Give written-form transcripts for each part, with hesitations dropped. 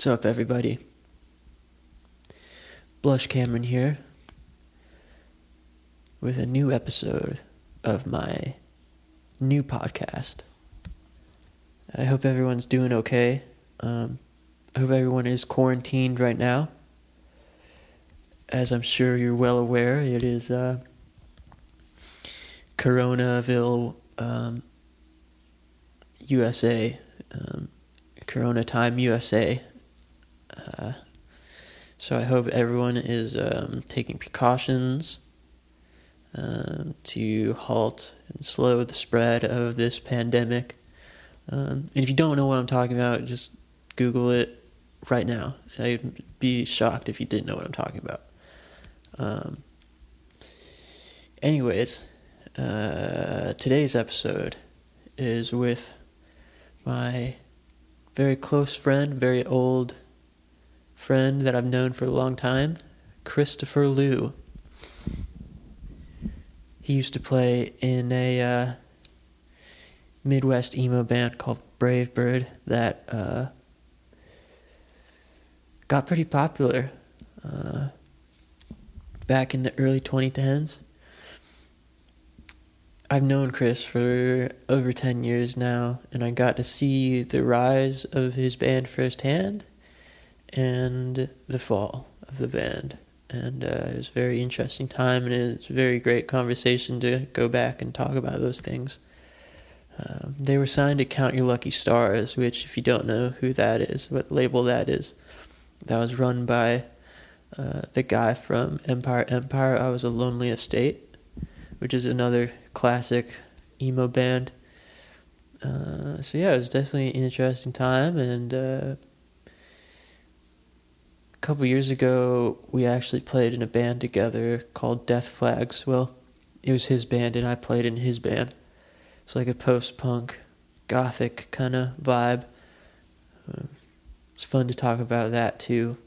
What's up, everybody? Blush Cameron here with a new episode of my new podcast. I hope everyone's doing okay. I hope everyone is quarantined right now. As I'm sure you're well aware, it is Coronaville, USA, Corona Time USA. So I hope everyone is taking precautions to halt and slow the spread of this pandemic. And if you don't know what I'm talking about, just Google it right now. I'd be shocked if you didn't know what I'm talking about. Anyways, today's episode is with my very close friend, very old friend that I've known for a long time, Christopher Liu. He used to play in a Midwest emo band called Brave Bird that got pretty popular back in the early 2010s. I've known Chris for over 10 years now, and I got to see the rise of his band firsthand and the fall of the band. And it was a very interesting time, and it's a very great conversation to go back and talk about those things. They were signed to Count Your Lucky Stars, which, if you don't know who that is, what label that is, that was run by the guy from Empire. I Was a Lonely Estate, which is another classic emo band. So yeah, it was definitely an interesting time, and a couple years ago, we actually played in a band together called Death Flags. Well, it was his band, and I played in his band. It's like a post-punk, gothic kind of vibe. It's fun to talk about that, too.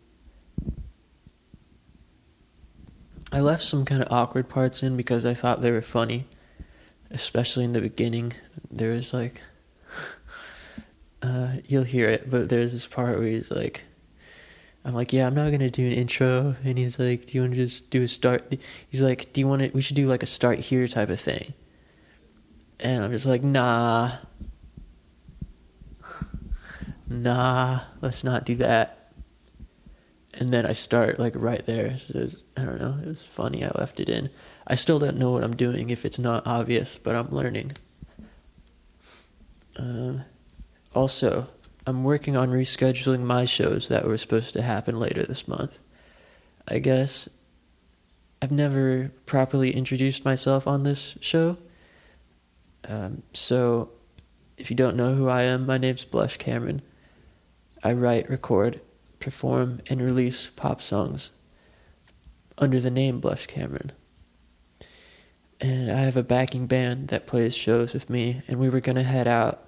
I left some kind of awkward parts in because I thought they were funny, especially in the beginning. There was like, you'll hear it, but there's this part where he's like, I'm like, yeah, I'm not going to do an intro. And he's like, do you want to just do a start? He's like, we should do like a start here type of thing. And I'm just like, nah, let's not do that. And then I start like right there. So I don't know, it was funny. I left it in. I still don't know what I'm doing if it's not obvious, but I'm learning. Also, I'm working on rescheduling my shows that were supposed to happen later this month. I guess I've never properly introduced myself on this show. So if you don't know who I am, my name's Blush Cameron. I write, record, perform, and release pop songs under the name Blush Cameron. And I have a backing band that plays shows with me, and we were going to head out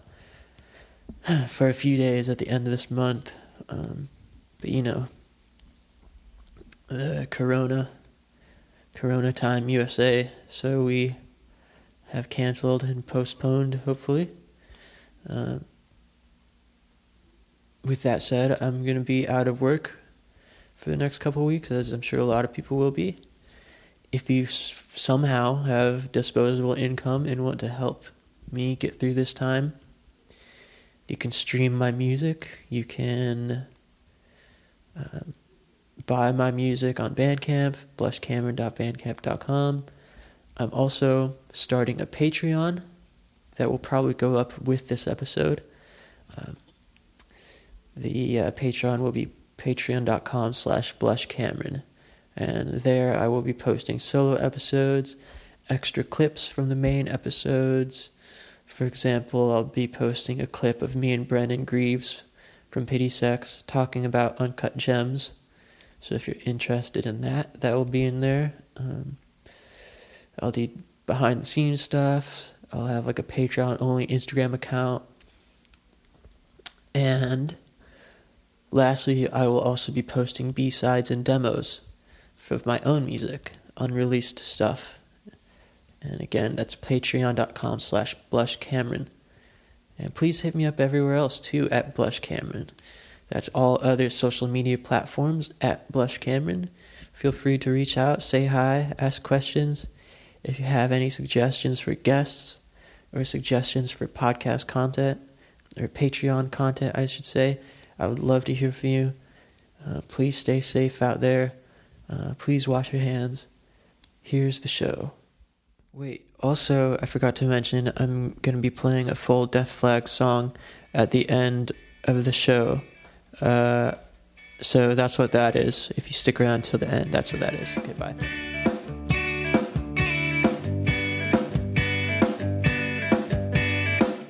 for a few days at the end of this month. But you know, Corona Time USA, so we have canceled and postponed, hopefully. With that said, I'm going to be out of work for the next couple of weeks, as I'm sure a lot of people will be. If you somehow have disposable income and want to help me get through this time, you can stream my music. You can buy my music on Bandcamp, blushcameron.bandcamp.com. I'm also starting a Patreon that will probably go up with this episode. The Patreon will be patreon.com/blushcameron. And there I will be posting solo episodes, extra clips from the main episodes. For example, I'll be posting a clip of me and Brennan Greaves from Pity Sex talking about Uncut Gems. So if you're interested in that, that will be in there. I'll do behind the scenes stuff. I'll have like a Patreon only Instagram account. And lastly, I will also be posting B-sides and demos of my own music, unreleased stuff. And again, that's patreon.com/blushcameron. And please hit me up everywhere else too at Blush Cameron. That's all other social media platforms at Blush Cameron. Feel free to reach out, say hi, ask questions. If you have any suggestions for guests or suggestions for podcast content or Patreon content, I should say, I would love to hear from you. Please stay safe out there. Please wash your hands. Here's the show. Wait, also, I forgot to mention, I'm going to be playing a full Death Flag song at the end of the show. So that's what that is. If you stick around till the end, that's what that is. Okay, bye.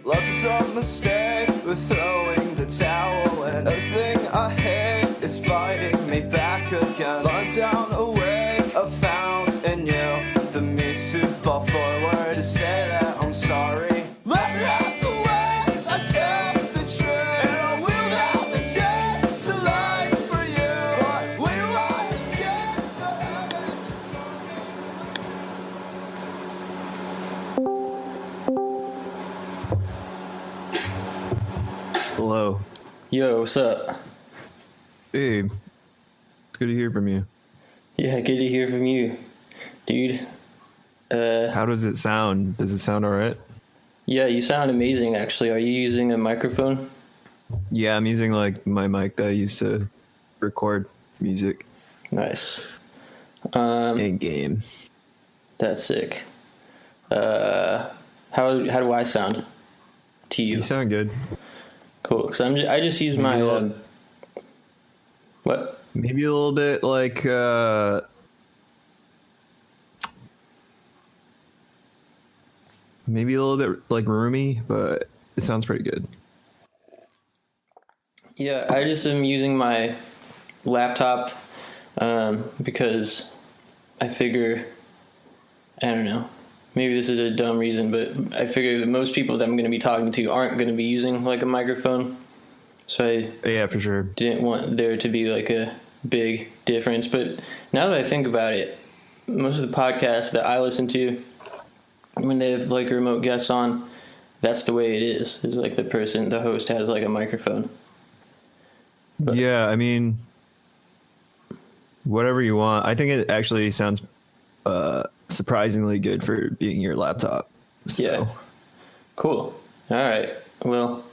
Life is a mistake, we're throwing the towel, and everything I hate is fighting me back again. Lying down awake, I found in you the means to fall forward, to say that I'm sorry. Let me out the way, I tell the truth, and I will not the chance to lies for you. But we lie and scared, the heavens are so. Hello. Yo, what's up? Hey, it's good to hear from you. Yeah, good to hear from you, dude. How does it sound? Does it sound all right? Yeah, you sound amazing, actually. Are you using a microphone? Yeah, I'm using like my mic that I used to record music Nice. and game. That's sick. How do I sound to you? You sound good. Cool. Cause I just use Maybe my what? Maybe a little bit like maybe a little bit like roomy, but it sounds pretty good. Yeah, I just am using my laptop because I figure, I don't know, maybe this is a dumb reason, but I figure that most people that I'm going to be talking to aren't going to be using like a microphone. So Yeah, for sure. didn't want there to be like a big difference. But now that I think about it, most of the podcasts that I listen to, when they have like remote guests on, that's the way it is. It's like the host has like a microphone. But Yeah, I mean, whatever you want. I think it actually sounds surprisingly good for being your laptop. So. Yeah. Cool. All right. Well,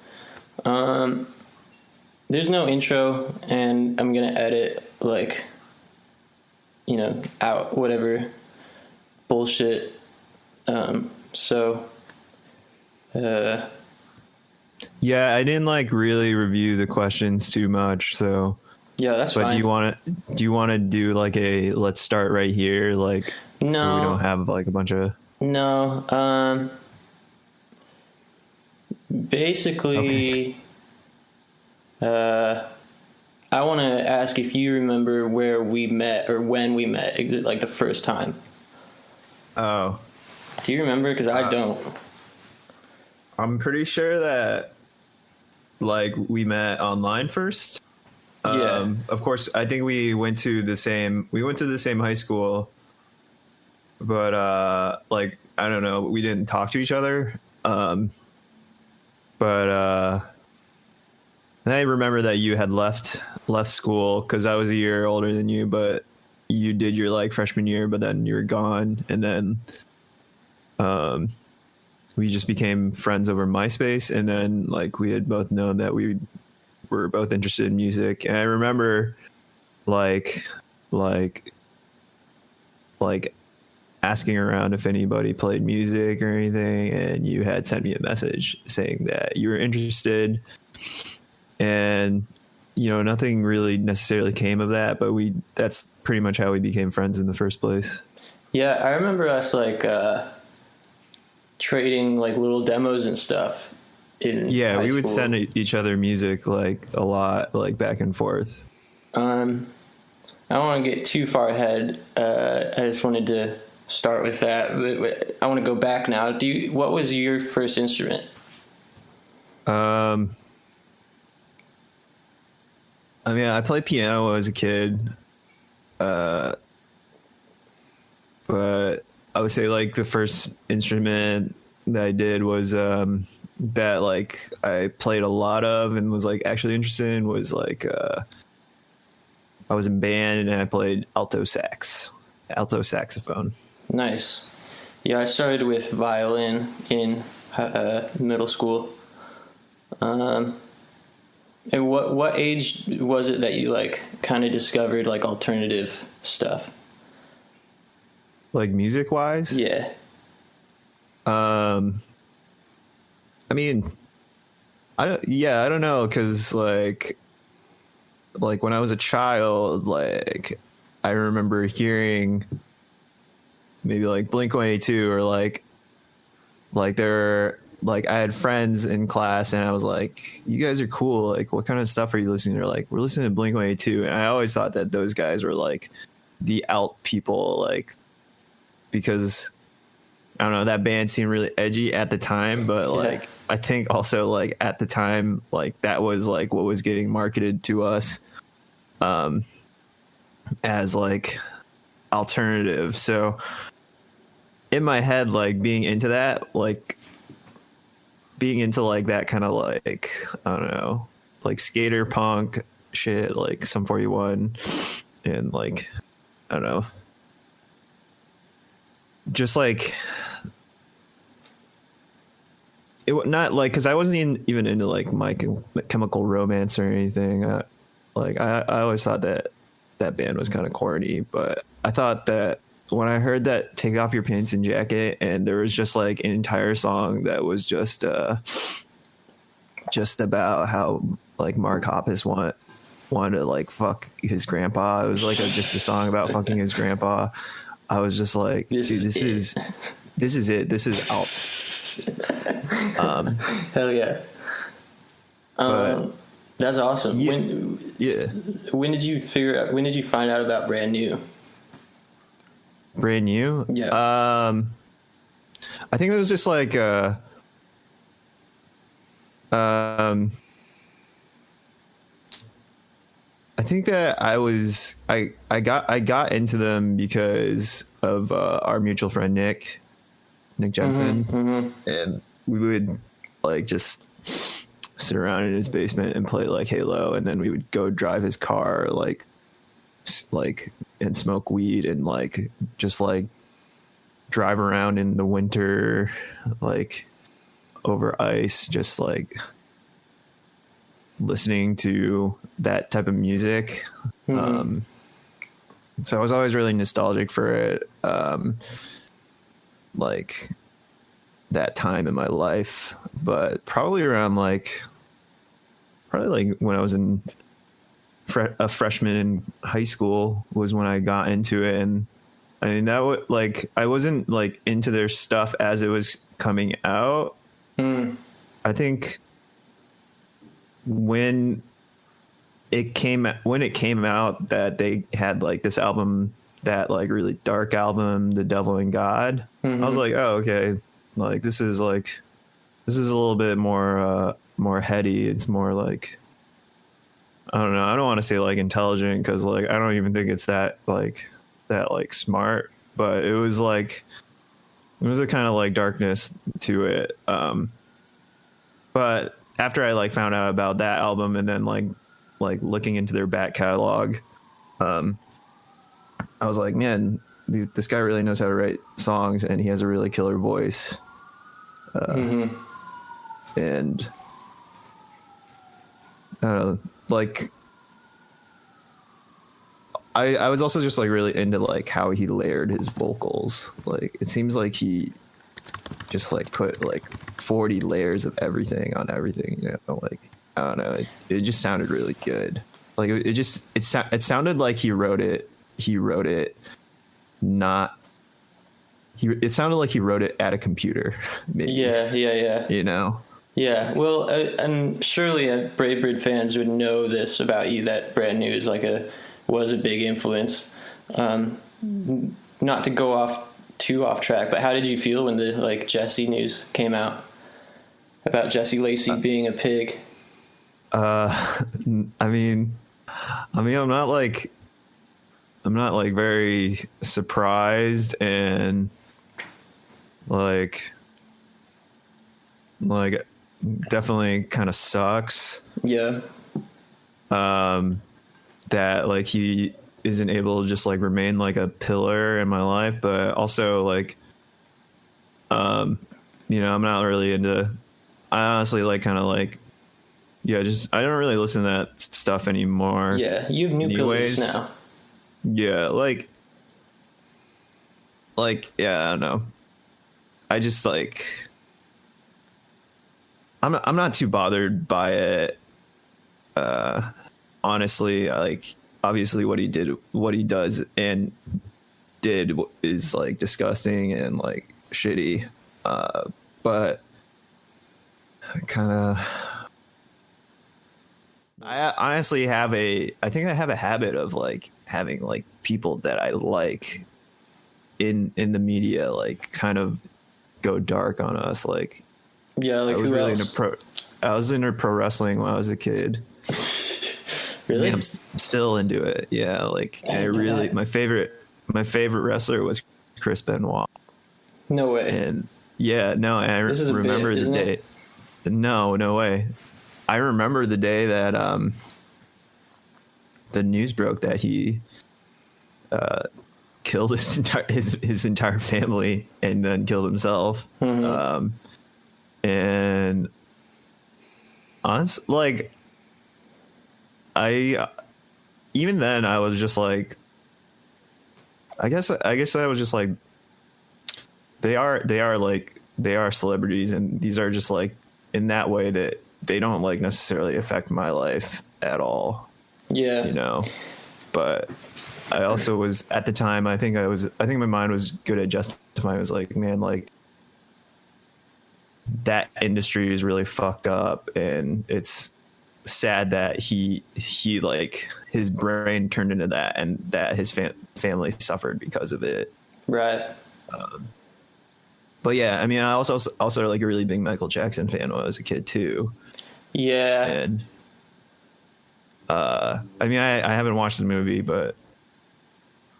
there's no intro, and I'm gonna edit like, out whatever bullshit. So. Yeah, I didn't like really review the questions too much, so. Yeah, that's But fine. do you want to do like a let's start right here, like so we No. don't have like a bunch of. No. Basically, I want to ask if you remember where we met or when we met, like the first time. Oh, Do you remember? Because I don't. I'm pretty sure that like we met online first. Yeah. Of course, I think we went to the same high school, but like I don't know, we didn't talk to each other. But I remember that you had left school because I was a year older than you, but you did your like freshman year, but then you were gone, and then we just became friends over MySpace, and then like we had both known that we were both interested in music. And I remember like asking around if anybody played music or anything, and you had sent me a message saying that you were interested, and nothing really necessarily came of that, but that's pretty much how we became friends in the first place. Yeah, I remember us like trading like little demos and stuff. Yeah, we would send each other music like a lot, like back and forth. I don't want to get too far ahead. I just wanted to start with that. But I want to go back now. What was your first instrument? I mean, I played piano as a kid, but I would say like the first instrument that I did was that like I played a lot of and was like actually interested in was like I was in band and I played alto saxophone. Nice. Yeah, I started with violin in middle school. And what age was it that you like kind of discovered like alternative stuff? Like music wise? Yeah. I mean, I don't know, because like when I was a child, like I remember hearing maybe like Blink-182 or like there, like I had friends in class and I was like, you guys are cool, like what kind of stuff are you listening to? They're like, we're listening to Blink-182, and I always thought that those guys were like the alt people, like, because I don't know, that band seemed really edgy at the time, but like I think also like at the time, like that was like what was getting marketed to us as like alternative. So in my head, like being into that, like being into like that kind of like, I don't know, like skater punk shit, like Sum 41 and like, I don't know, just like it, not like, because I wasn't even into like My Chemical Romance or anything. Like I always thought that band was kind of corny, but I thought that when I heard that Take Off Your Pants and Jacket, and there was just like an entire song that was just about how like Mark Hoppus wanted to like fuck his grandpa. It was like just a song about fucking his grandpa. I was just like, this is it. This is alt. Hell yeah. That's awesome. When did you find out about Brand New? Brand New? Yeah. I think it was just like I think that I got into them because of our mutual friend Nick Jensen, and we would like just sit around in his basement and play like Halo, and then we would go drive his car like and smoke weed and like just like drive around in the winter like over ice, just like listening to that type of music. So I was always really nostalgic for it, like that time in my life. But probably around like when I was a freshman in high school was when I got into it. And I mean, that was like, I wasn't like into their stuff as it was coming out. I think when it came out that they had like this album, that like really dark album, The Devil and God, I was like, oh, okay, like this is a little bit more heady. It's more like, I don't know, I don't want to say like intelligent, because like I don't even think it's that smart, but it was a kind of like darkness to it. But after I like found out about that album and then like looking into their back catalog, I was like, man, this guy really knows how to write songs, and he has a really killer voice. And I don't know, like I was also just like really into like how he layered his vocals. Like it seems like he just like put like 40 layers of everything on everything, you know, like I don't know, it just sounded really good. Like it sounded like he wrote it sounded like he wrote it at a computer, maybe. Yeah, you know. Yeah, well, and surely Bravebird fans would know this about you, that Brand New is was a big influence. Not to go too off track, but how did you feel when the like Jesse news came out about Jesse Lacey being a pig? I mean, I'm not like very surprised, and like definitely kind of sucks. Yeah. That like he isn't able to just like remain like a pillar in my life, but also like, you know, I'm not really into. I honestly like kind of like, yeah, just I don't really listen to that stuff anymore. Yeah, you have new pillars now. Yeah, like yeah, I don't know. I just like I'm not too bothered by it. Honestly, like obviously what he does and did is like disgusting and like shitty. But kind of I honestly I think I have a habit of like having like people that I like in the media like kind of go dark on us. Like, yeah, like I was who really else? I was into pro wrestling when I was a kid. Really? I'm still into it. Yeah, like I Oh my really God. my favorite wrestler was Chris Benoit. No way. And yeah, no, I This is a remember bit, the isn't day. it? No way. I remember the day that the news broke that he killed his entire family and then killed himself. And honestly, like I even then I was just like, I guess I was just like, they are celebrities, and these are just like in that way that they don't like necessarily affect my life at all, Yeah. you know. But I also was at the time, I think my mind was good at justifying. I was like, man, like that industry is really fucked up, and it's sad that he like his brain turned into that, and that his family suffered because of it. Right. But yeah, I mean, I also like a really big Michael Jackson fan when I was a kid too. Yeah. And I mean, I haven't watched the movie, but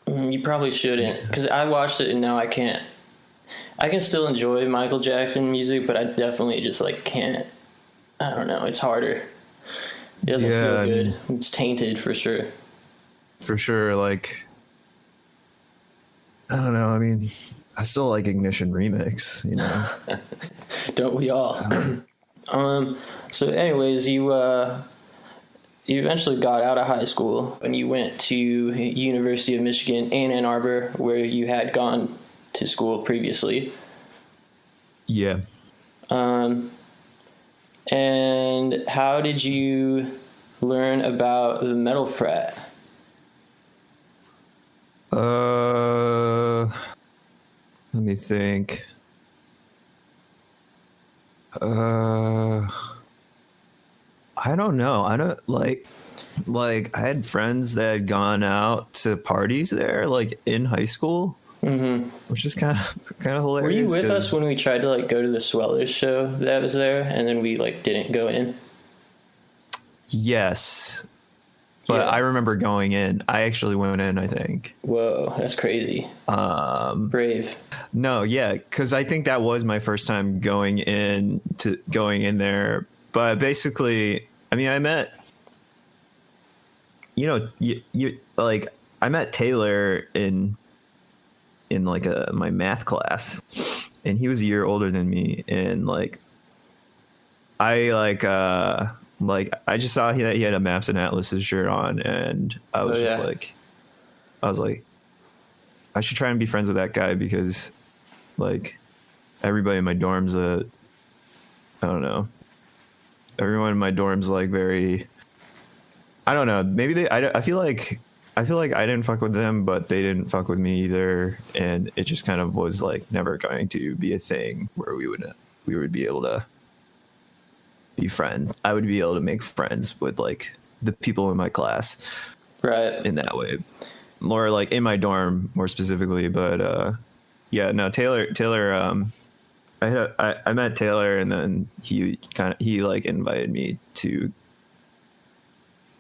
You probably shouldn't, because I watched it and now I can't. I can still enjoy Michael Jackson music, but I definitely just like can't. I don't know. It's harder. It doesn't Yeah, feel I good. mean- It's tainted for sure. for sure, like I don't know. I mean, I still like Ignition Remix, you know. Don't we all? So anyways, you eventually got out of high school and you went to University of Michigan in Ann Arbor, where you had gone to school previously. Yeah. And how did you learn about the metal frat? Let me think. I don't know. I don't like I had friends that had gone out to parties there, like in high school, which is kind of hilarious. Were you with 'cause- us when we tried to like go to the Swellers show that was there, and then we like didn't go in? Yes, but Yeah. I remember going in. I actually went in, I think. Whoa, that's crazy. Brave. No, yeah, because I think that was my first time going in there. But basically, I mean, I met, you know, you like I met Taylor in like my math class, and he was a year older than me, and like I I just saw that he had a Maps and Atlases shirt on, and I was Oh, yeah. I was like, I should try and be friends with that guy, because like everybody in my dorm's I don't know. Everyone in my dorm's like very, I don't know. Maybe I feel like I didn't fuck with them, but they didn't fuck with me either. And it just kind of was like never going to be a thing where we would be able to be friends. I would be able to make friends with like the people in my class Right. in that way, more like in my dorm more specifically. But yeah, no, Taylor I met Taylor, and then he like invited me to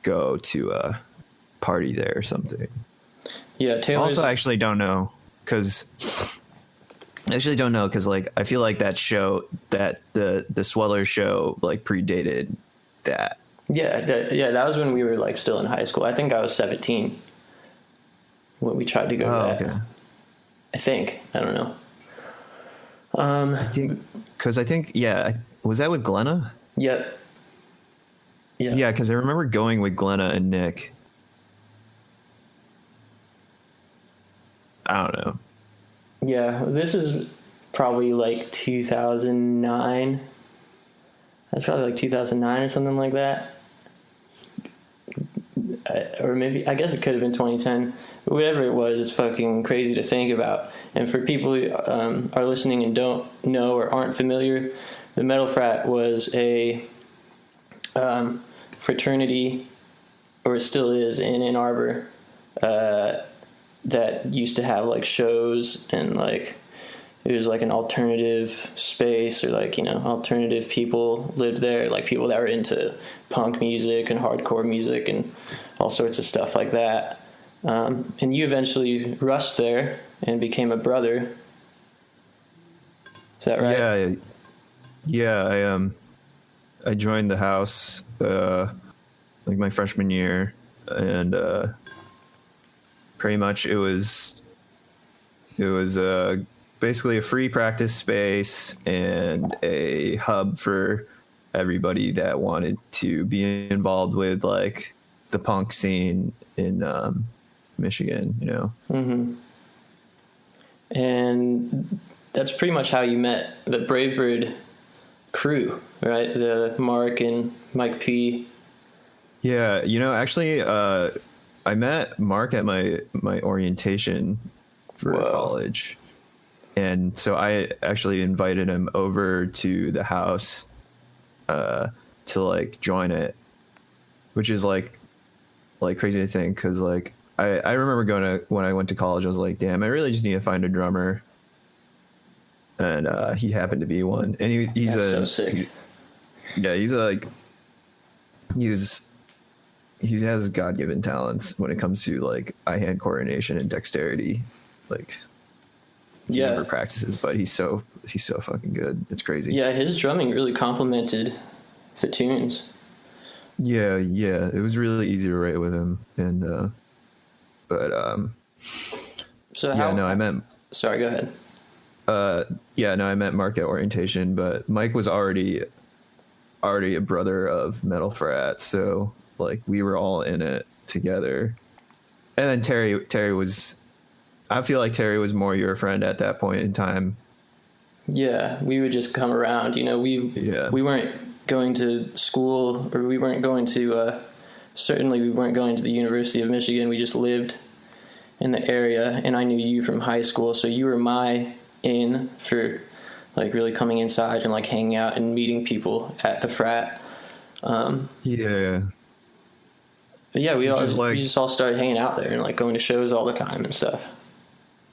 go to a party there or something. Yeah, Taylor's... Also, I actually don't know, because I actually don't know because like I feel like that show that the Sweller show like predated that. Yeah, that was when we were like still in high school. I think I was 17 when we tried to go to that. Okay. I think. I don't know. I think was that with Glenna? Yep. Yeah, because I remember going with Glenna and Nick. I don't know. Yeah, this is probably like 2009. That's probably like 2009 or something like that. Or maybe, I guess it could have been 2010. But whatever it was, it's fucking crazy to think about. And for people who are listening and don't know or aren't familiar, the Metal Frat was a fraternity, or it still is, in Ann Arbor, that used to have like shows, and like it was like an alternative space, or like, you know, alternative people lived there, like people that were into punk music and hardcore music and all sorts of stuff like that. And you eventually rushed there and became a brother. Is that right? Yeah. I joined the house like my freshman year, and pretty much it was basically a free practice space and a hub for everybody that wanted to be involved with like the punk scene in Michigan, you know. Mm-hmm. And that's pretty much how you met the Bravebird crew, right? The Mark and Mike P. Yeah, you know, actually, I met Mark at my orientation for college, and so I actually invited him over to the house to like join it, which is like crazy to think, because like I remember when I went to college, I was like, damn, I really just need to find a drummer, and he happened to be one, and he's so sick. He has God-given talents when it comes to like eye-hand coordination and dexterity. Like, he never practices, but he's so fucking good. It's crazy. Yeah, his drumming really complemented the tunes. Yeah, it was really easy to write with him, and I met. Sorry, go ahead. I met Mark at orientation, but Mike was already a brother of Metal Frat, so like we were all in it together. And then Terry was, I feel like Terry was more your friend at that point in time. Yeah, we would just come around, you know, we weren't going to school, or we weren't going to certainly we weren't going to the University of Michigan. We just lived in the area, and I knew you from high school, so you were my in for like really coming inside and like hanging out and meeting people at the frat. But yeah, we just all started hanging out there and like going to shows all the time and stuff.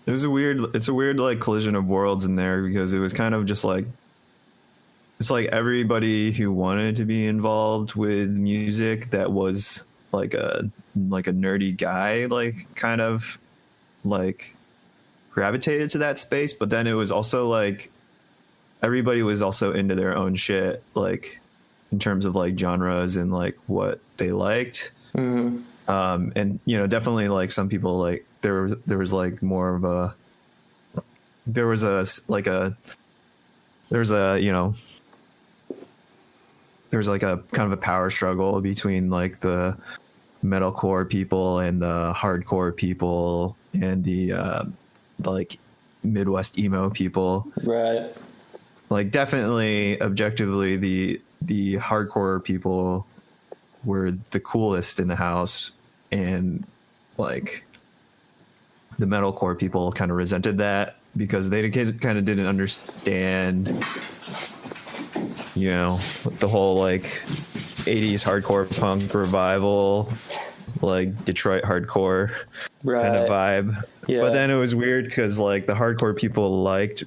It's a weird like collision of worlds in there, because it was kind of just like, it's like everybody who wanted to be involved with music that was like a nerdy guy, like kind of like gravitated to that space. But then it was also like everybody was also into their own shit, like in terms of like genres and like what they liked. Mm-hmm. And you know, definitely like some people, like there was like more of a, there was a kind of a power struggle between like the metalcore people and the hardcore people and the like Midwest emo people. Right. Like definitely objectively the hardcore people were the coolest in the house, and like the metalcore people kind of resented that because they kind of didn't understand, you know, the whole like 80s hardcore punk revival, like Detroit hardcore kind of vibe. Yeah. But then it was weird because like the hardcore people liked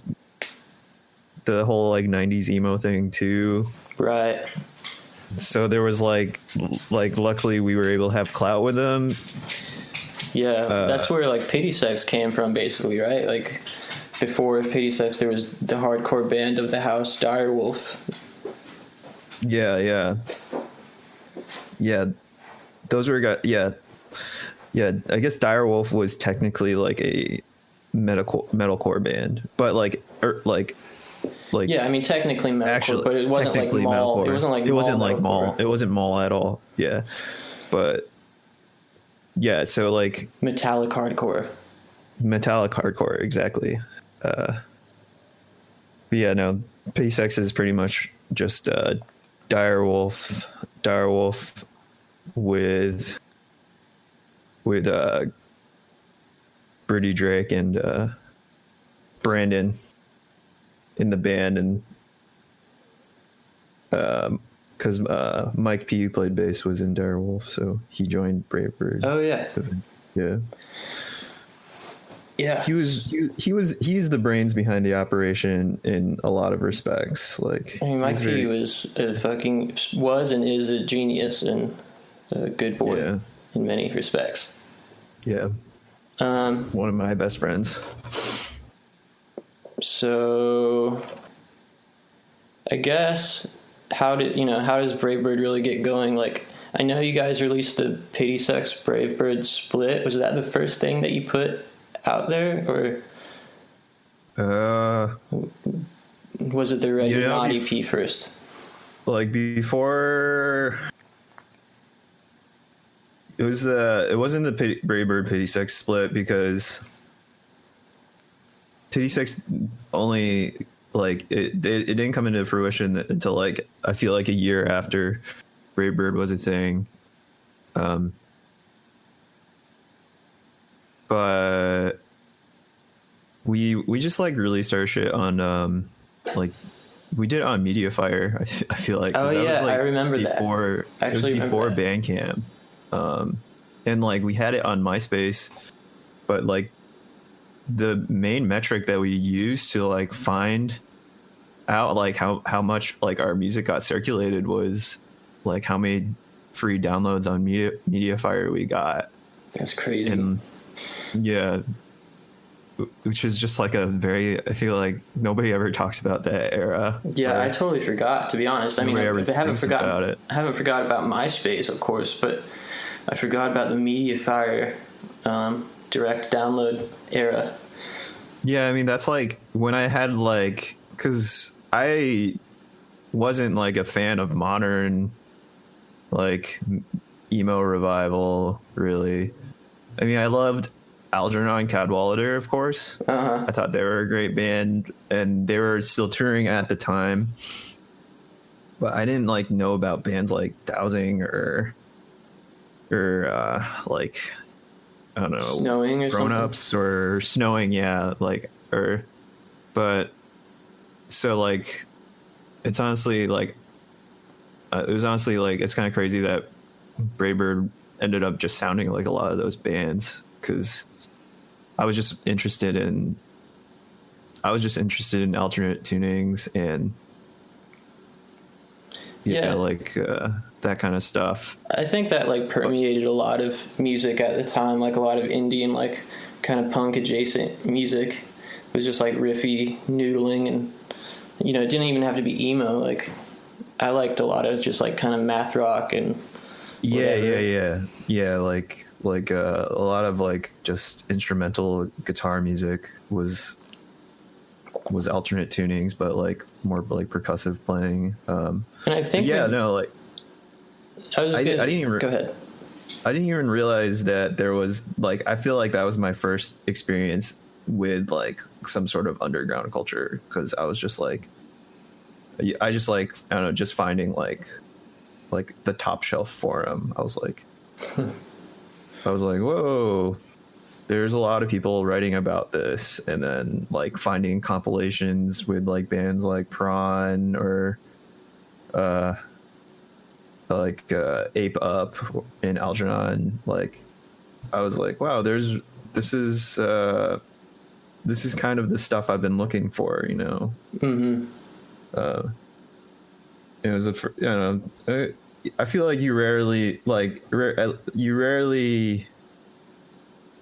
the whole like 90s emo thing too. Right. So there was like luckily we were able to have clout with them. Yeah, that's where like Pity Sex came from, basically, right? Like before Pity Sex, there was the hardcore band of the house, Direwolf. Yeah. Those were yeah. I guess Direwolf was technically like a metalcore band, but like Yeah, I mean technically metalcore, actually, but it wasn't like technically mall. metalcore. It wasn't like it wasn't mall like mall. metalcore. It wasn't mall at all. Yeah, but yeah. So like Metallic hardcore. metallic hardcore, exactly. But yeah, no, Pity Sex is pretty much just Direwolf with Birdie Drake and Brandon in the band, and because Mike P, who played bass, was in Direwolf, so he joined Bravebird. Oh yeah, Yeah. yeah. He's the brains behind the operation in a lot of respects. Like, I mean, Mike he's P very- was and is a genius and a good boy Yeah. in many respects. Yeah, one of my best friends. So I guess how does Bravebird really get going? Like, I know you guys released the Pity Sex Bravebird split. Was that the first thing that you put out there, or was it the regular EP first? Like before, it wasn't the Bravebird Pity Sex split, because Pity Sex only, like, it didn't come into fruition until, like, I feel like a year after Bravebird was a thing. But we just like released our shit on like, we did it on Mediafire. I feel like. Oh, that yeah, was, like, I remember that. before, I it was actually before remember Bandcamp, and like we had it on MySpace, but like the main metric that we used to like find out like how much like our music got circulated was like how many free downloads on Mediafire we got. That's crazy. And yeah, which is just like I feel like nobody ever talks about that era. Yeah, I totally forgot, to be honest. I mean, Nobody ever I haven't thinks forgotten about it. I haven't forgot about MySpace, of course, but I forgot about the Mediafire direct download era. Yeah, I mean, that's like when I had like, because I wasn't like a fan of modern like emo revival, really. I mean, I loved Algernon Cadwallader, of course. Uh-huh. I thought they were a great band, and they were still touring at the time. But I didn't like know about bands like Dowsing or like, I don't know, Snowing or Grown something? Ups or Snowing, yeah, like, but so like, it's honestly like, it's kind of crazy that Bravebird ended up just sounding like a lot of those bands, because I was just interested in alternate tunings and Yeah. like that kind of stuff. I think that like permeated a lot of music at the time, like a lot of indie and like kind of punk adjacent music. It was just like riffy noodling, and it didn't even have to be emo. Like, I liked a lot of just like kind of math rock and whatever. Yeah, like a lot of like just instrumental guitar music was alternate tunings, but like more like percussive playing. And I think I didn't even go ahead. I didn't even realize that there was like, I feel like that was my first experience with like some sort of underground culture, because I was just like, I don't know, just finding like the Top Shelf forum. I was like, whoa, there's a lot of people writing about this, and then like finding compilations with like bands like Prawn or Ape Up and Algernon. Like, I was like, wow, this is kind of the stuff I've been looking for, Mm-hmm. It was I feel like you rarely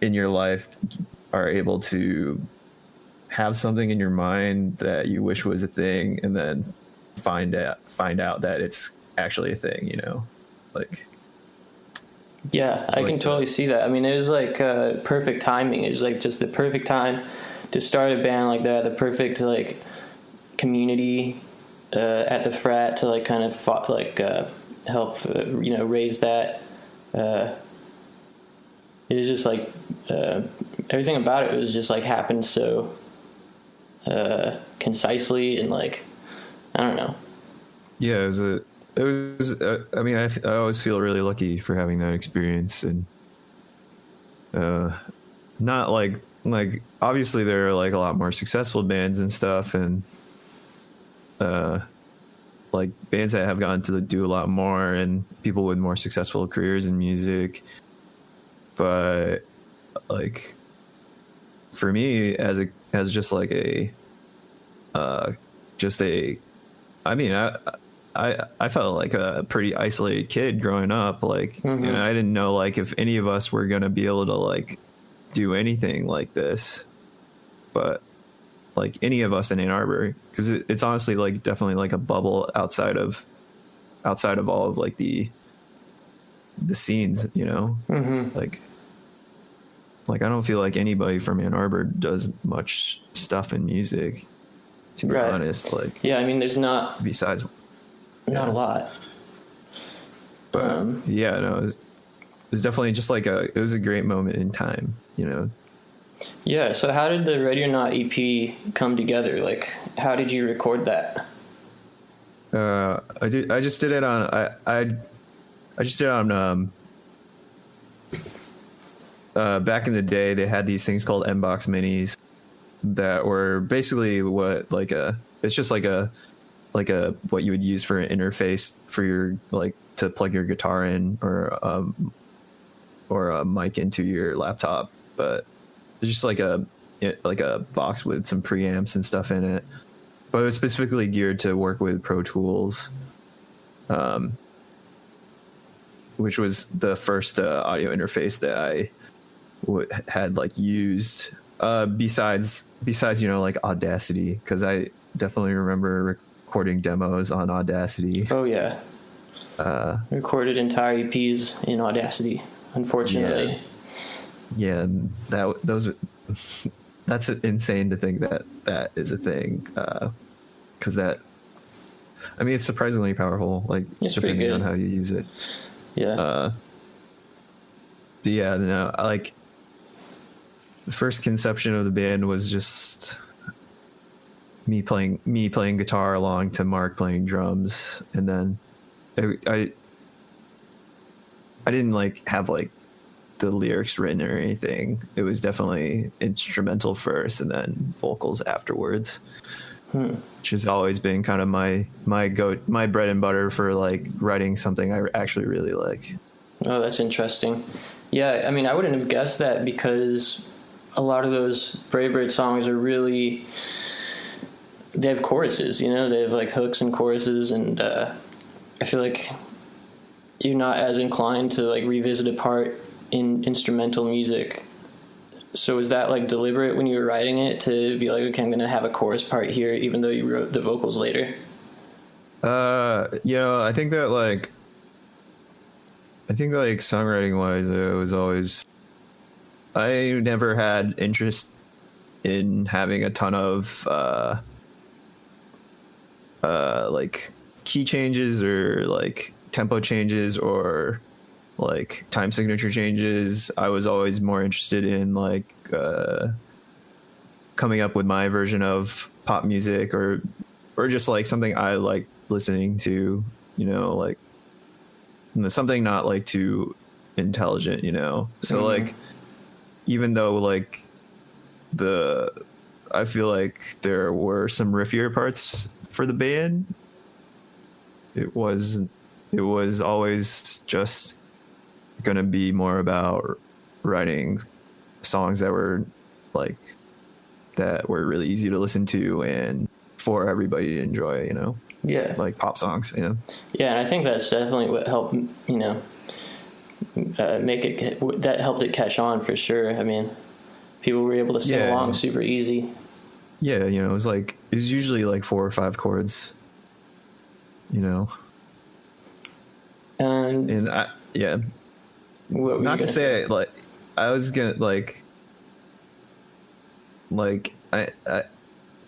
in your life are able to have something in your mind that you wish was a thing, and then find out that it's actually a thing, you know, like. Yeah, I can totally see that. I mean, it was like perfect timing. It was like just the perfect time to start a band like that. The perfect like community at the frat to like kind of help raise that. It was just like everything about it was just like happened so concisely and like I don't know. Yeah, I mean, I always feel really lucky for having that experience, and not like obviously there are like a lot more successful bands and stuff, and like bands that have gotten to do a lot more, and people with more successful careers in music. But like for me, as just like I mean, I felt like a pretty isolated kid growing up. Like, mm-hmm. you know, I didn't know like if any of us were going to be able to like do anything like this, but like any of us in Ann Arbor, because it's honestly like definitely like a bubble outside of all of like the scenes, you know, mm-hmm. like I don't feel like anybody from Ann Arbor does much stuff in music, to be honest. Like, yeah, I mean, there's not besides. Not a lot. But yeah, no, it was definitely just like it was a great moment in time, you know? Yeah. So how did the Ready or Not EP come together? Like, how did you record that? I just did it on, I just did it on, back in the day, they had these things called M-Box Minis that were basically it's just like a what you would use for an interface for your like to plug your guitar in or a mic into your laptop, but it's just like a box with some preamps and stuff in it, but it was specifically geared to work with Pro Tools, which was the first audio interface that I had like used besides you know like Audacity, because I definitely remember recording demos on Audacity. Oh yeah. Recorded entire EPs in Audacity, unfortunately. Yeah, that's insane to think that is a thing, because I mean, it's surprisingly powerful, like it's depending on how you use it. Yeah. But yeah, no, like the first conception of the band was just me playing guitar along to Mark playing drums, and then I didn't like have like the lyrics written or anything. It was definitely instrumental first and then vocals afterwards, which has always been kind of my bread and butter for like writing something I actually really like. Oh, that's interesting. Yeah, I mean, I wouldn't have guessed that, because a lot of those Brave Bird songs are really, they have choruses, you know, they have like hooks and choruses, and I feel like you're not as inclined to like revisit a part in instrumental music. So was that like deliberate when you were writing it, to be like, okay, I'm gonna have a chorus part here even though you wrote the vocals later? You know, I think like songwriting wise, I never had interest in having a ton of like key changes or like tempo changes or like time signature changes. I was always more interested in like coming up with my version of pop music or just like something I like listening to, you know, like something not like too intelligent, you know. So like, even though like I feel like there were some riffier parts for the band, it was always just gonna be more about writing songs that were really easy to listen to and for everybody to enjoy, you know. Yeah, like pop songs, you know. Yeah, and I think that's definitely what helped, you know, Mm-hmm. that helped it catch on for sure. I mean, people were able to sing along super easy. Yeah, you know, it was usually like 4 or 5 chords, you know. And Yeah, what were not you to gonna say like I was gonna like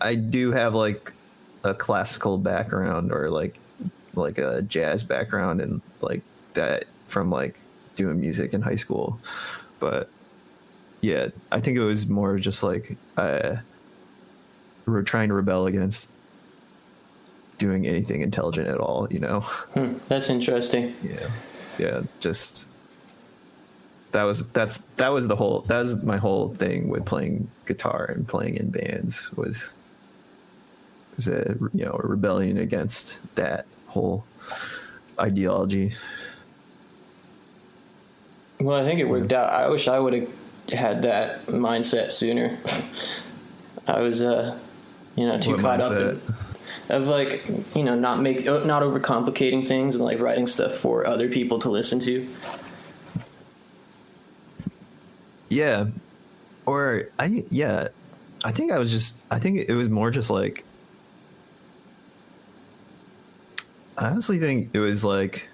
I do have like a classical background or like a jazz background and like that from like doing music in high school, but yeah, I think it was more just like we're trying to rebel against doing anything intelligent at all, you know. That's interesting. Yeah, just that was my whole thing with playing guitar and playing in bands was a, you know, a rebellion against that whole ideology. Well, I think it worked out. I wish I would have had that mindset sooner. I was too What caught up mindset? of like, you know, not overcomplicating things and like writing stuff for other people to listen to. Yeah. Or I think it was more just like, I honestly think it was like,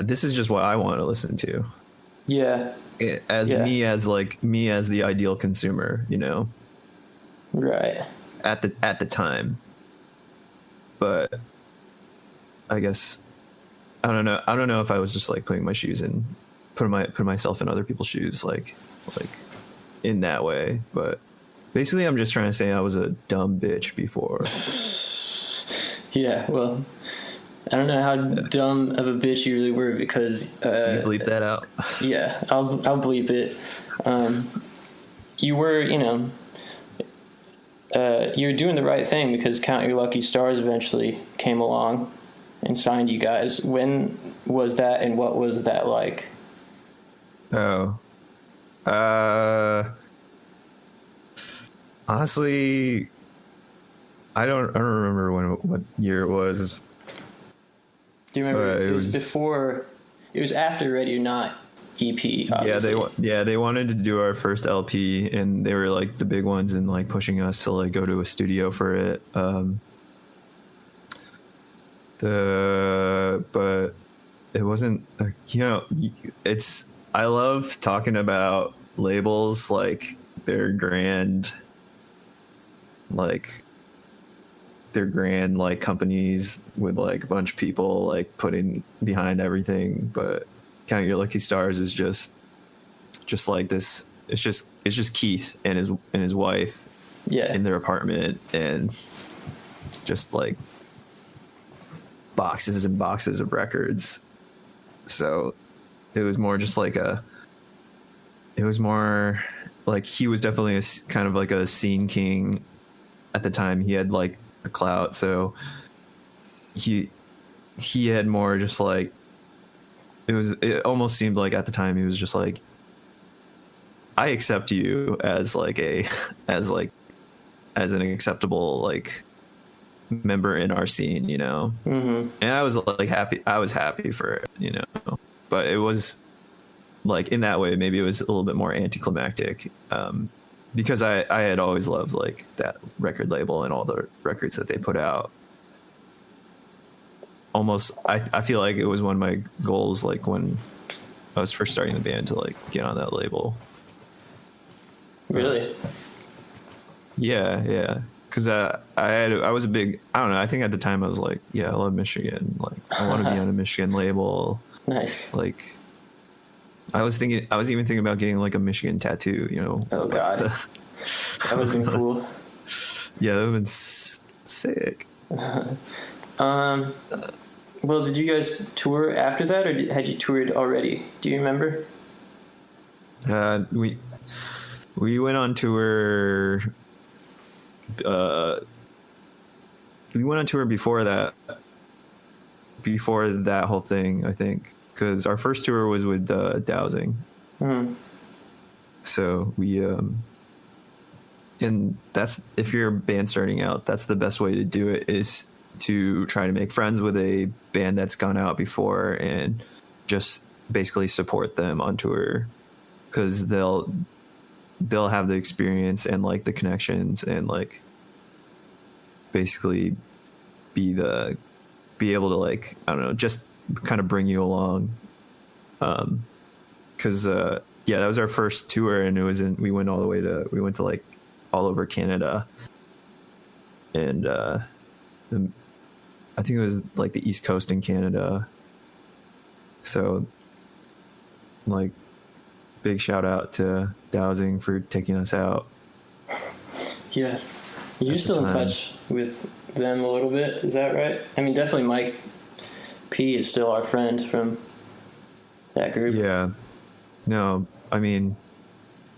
this is just what I want to listen to. Yeah. Me as the ideal consumer, you know, Right. at the time. But I guess I don't know if I was just like putting my shoes in, putting myself in other people's shoes, like in that way. But basically, I'm just trying to say I was a dumb bitch before. Yeah. Well, I don't know how dumb of a bitch you really were because You bleep that out. yeah, I'll bleep it. You were, you know, you were doing the right thing because Count Your Lucky Stars eventually came along and signed you guys. When was that, and what was that like? Oh, honestly, I don't remember what year it was. Do you remember? It It was was- before. It was after Ready or Not EP. Obviously. They wanted to do our first LP, and they were like the big ones and like pushing us to like go to a studio for it. But it wasn't, you know, I love talking about labels like their grand like companies with like a bunch of people like putting behind everything, but Count Your Lucky Stars is just like this. It's just Keith and his wife Yeah. in their apartment, and just like boxes and boxes of records. So it was more just like he was definitely kind of like a scene king at the time. He had like a clout, so he had more just like, it almost seemed like at the time he was just like, I accept you as like as an acceptable like member in our scene, you know. Mm-hmm. And I was like happy. I was happy for it, you know. But it was like, in that way, maybe it was a little bit more anticlimactic, because I had always loved like that record label and all the records that they put out. Almost, I feel like it was one of my goals, like when I was first starting the band, to like get on that label. Really? Yeah. Because I was a big, I don't know, I think at the time I was like, yeah, I love Michigan. Like, I want to be on a Michigan label. Nice. Like, I was even thinking about getting like a Michigan tattoo, you know. Oh, like God. That would have been cool. Yeah, that would have been sick. Well, did you guys tour after that, or had you toured already? Do you remember? We went on tour. We went on tour before that whole thing, I think, because our first tour was with Dowsing. Mm-hmm. So we and that's, if you're a band starting out, that's the best way to do it, is to try to make friends with a band that's gone out before and just basically support them on tour, because they'll they'll have the experience and like the connections and like basically be able to like, I don't know, just kind of bring you along. Cause yeah, that was our first tour, and we went to like all over Canada, and I think it was like the East Coast in Canada. So like big shout out to Dowsing for taking us out. Yeah. You're still in touch with them a little bit, is that right? I mean, definitely Mike P is still our friend from that group. Yeah. No, I mean,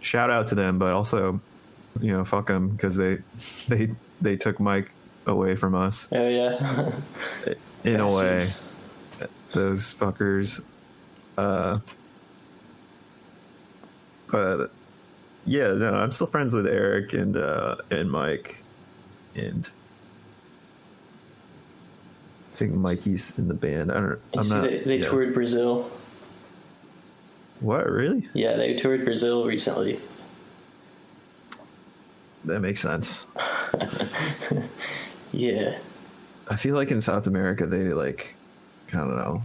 shout out to them, but also, you know, fuck them, because they took Mike away from us. Oh, yeah. In a way. Bastards. Those fuckers. But yeah, no, I'm still friends with Eric and Mike, and I think Mikey's in the band. They toured Brazil. What, really? Yeah, they toured Brazil recently. That makes sense. Yeah. I feel like in South America they like, I don't know.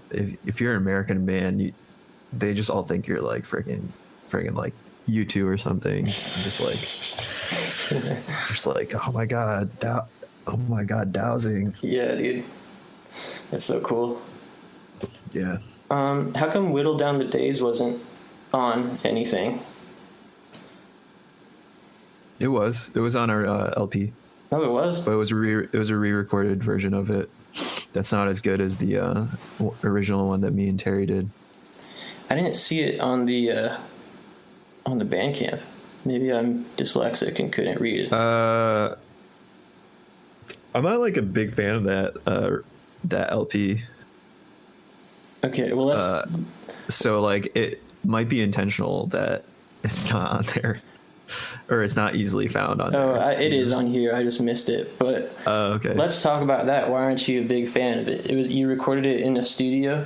If you're an American band, they just all think you're like friggin' like U2 or something. Just like, oh my god, Dowsing. Yeah, dude. That's so cool. Yeah. How come Whittle Down the Days wasn't on anything? It was on our LP, Oh, it was? but it was a re-recorded version of it. That's not as good as the original one that me and Terry did. I didn't see it on the Bandcamp. Maybe I'm dyslexic and couldn't read it. I'm not like a big fan of that LP. Okay, well, let's... So like it might be intentional that it's not on there, or it's not easily found on there. it is on here. I just missed it. But Okay. let's talk about that. Why aren't you a big fan of it? You recorded it in a studio?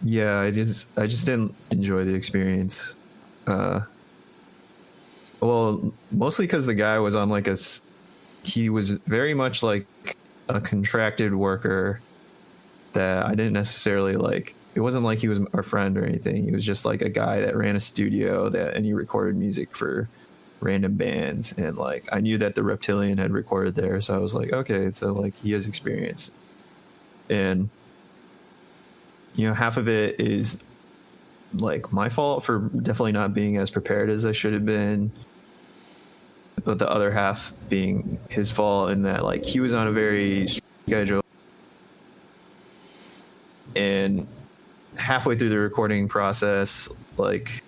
Yeah, I just didn't enjoy the experience. Well, mostly because the guy was on like he was very much like a contracted worker that I didn't necessarily like. It wasn't like he was our friend or anything. He was just like a guy that ran a studio and he recorded music for random bands. And like, I knew that the Reptilian had recorded there. So I was like, okay, so like he has experience. And, you know, half of it is like my fault for definitely not being as prepared as I should have been. But the other half being his fault in that like he was on a very schedule. And halfway through the recording process, like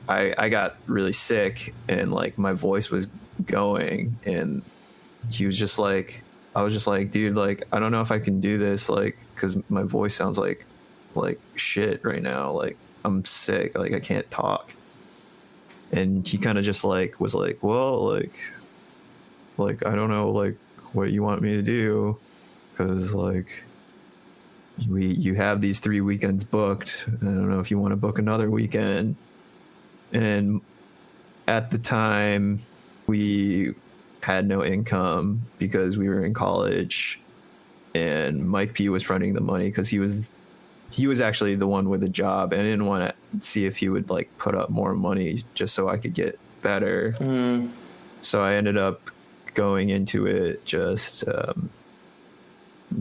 I got really sick and like my voice was going, and he was just like, I was just like, dude, like I don't know if I can do this, like because my voice sounds like shit right now, like I'm sick, like I can't talk. And he kind of just like was like, well, like I don't know like what you want me to do, because like you have these 3 weekends booked. I don't know if you want to book another weekend. And at the time we had no income because we were in college, and Mike P was fronting the money because he was actually the one with a job, and I didn't want to see if he would like put up more money just so I could get better. So I ended up going into it just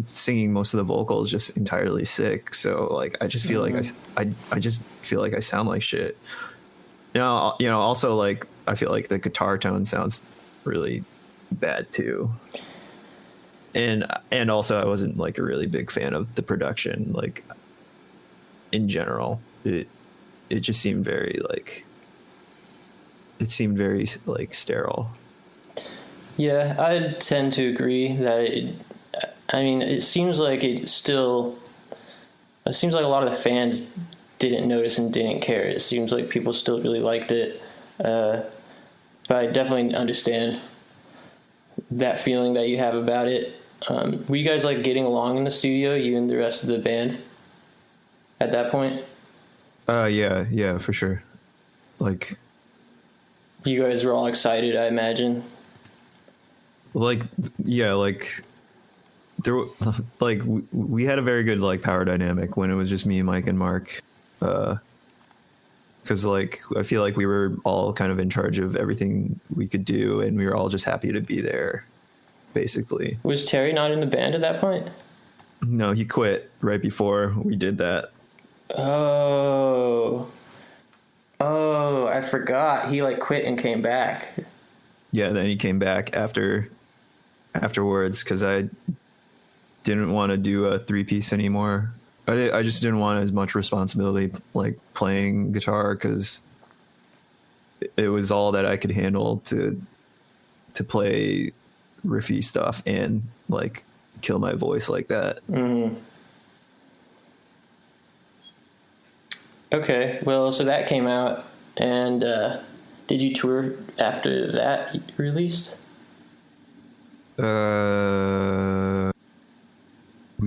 singing most of the vocals just entirely sick. So like I just feel like I just feel like I sound like shit. You know, also like I feel like the guitar tone sounds really bad too. And also I wasn't like a really big fan of the production, like in general. It just seemed very like sterile. Yeah, I tend to agree that it seems like a lot of the fans didn't notice and didn't care. It seems like people still really liked it. But I definitely understand that feeling that you have about it. Were you guys like getting along in the studio, you and the rest of the band at that point? Yeah, for sure. Like, You guys were all excited, I imagine. yeah, like there, like we had a very good like power dynamic when it was just me, Mike, and Mark. Because like I feel like we were all kind of in charge of everything we could do, and we were all just happy to be there, basically. Was Terry not in the band at that point? No, he quit right before we did that. Oh, I forgot. He like quit and came back. Yeah, then he came back afterwards because I didn't want to do a 3-piece anymore. I just didn't want as much responsibility like playing guitar because it was all that I could handle to play riffy stuff and like kill my voice like that. Mm-hmm. Okay, well, so that came out, and did you tour after that released? We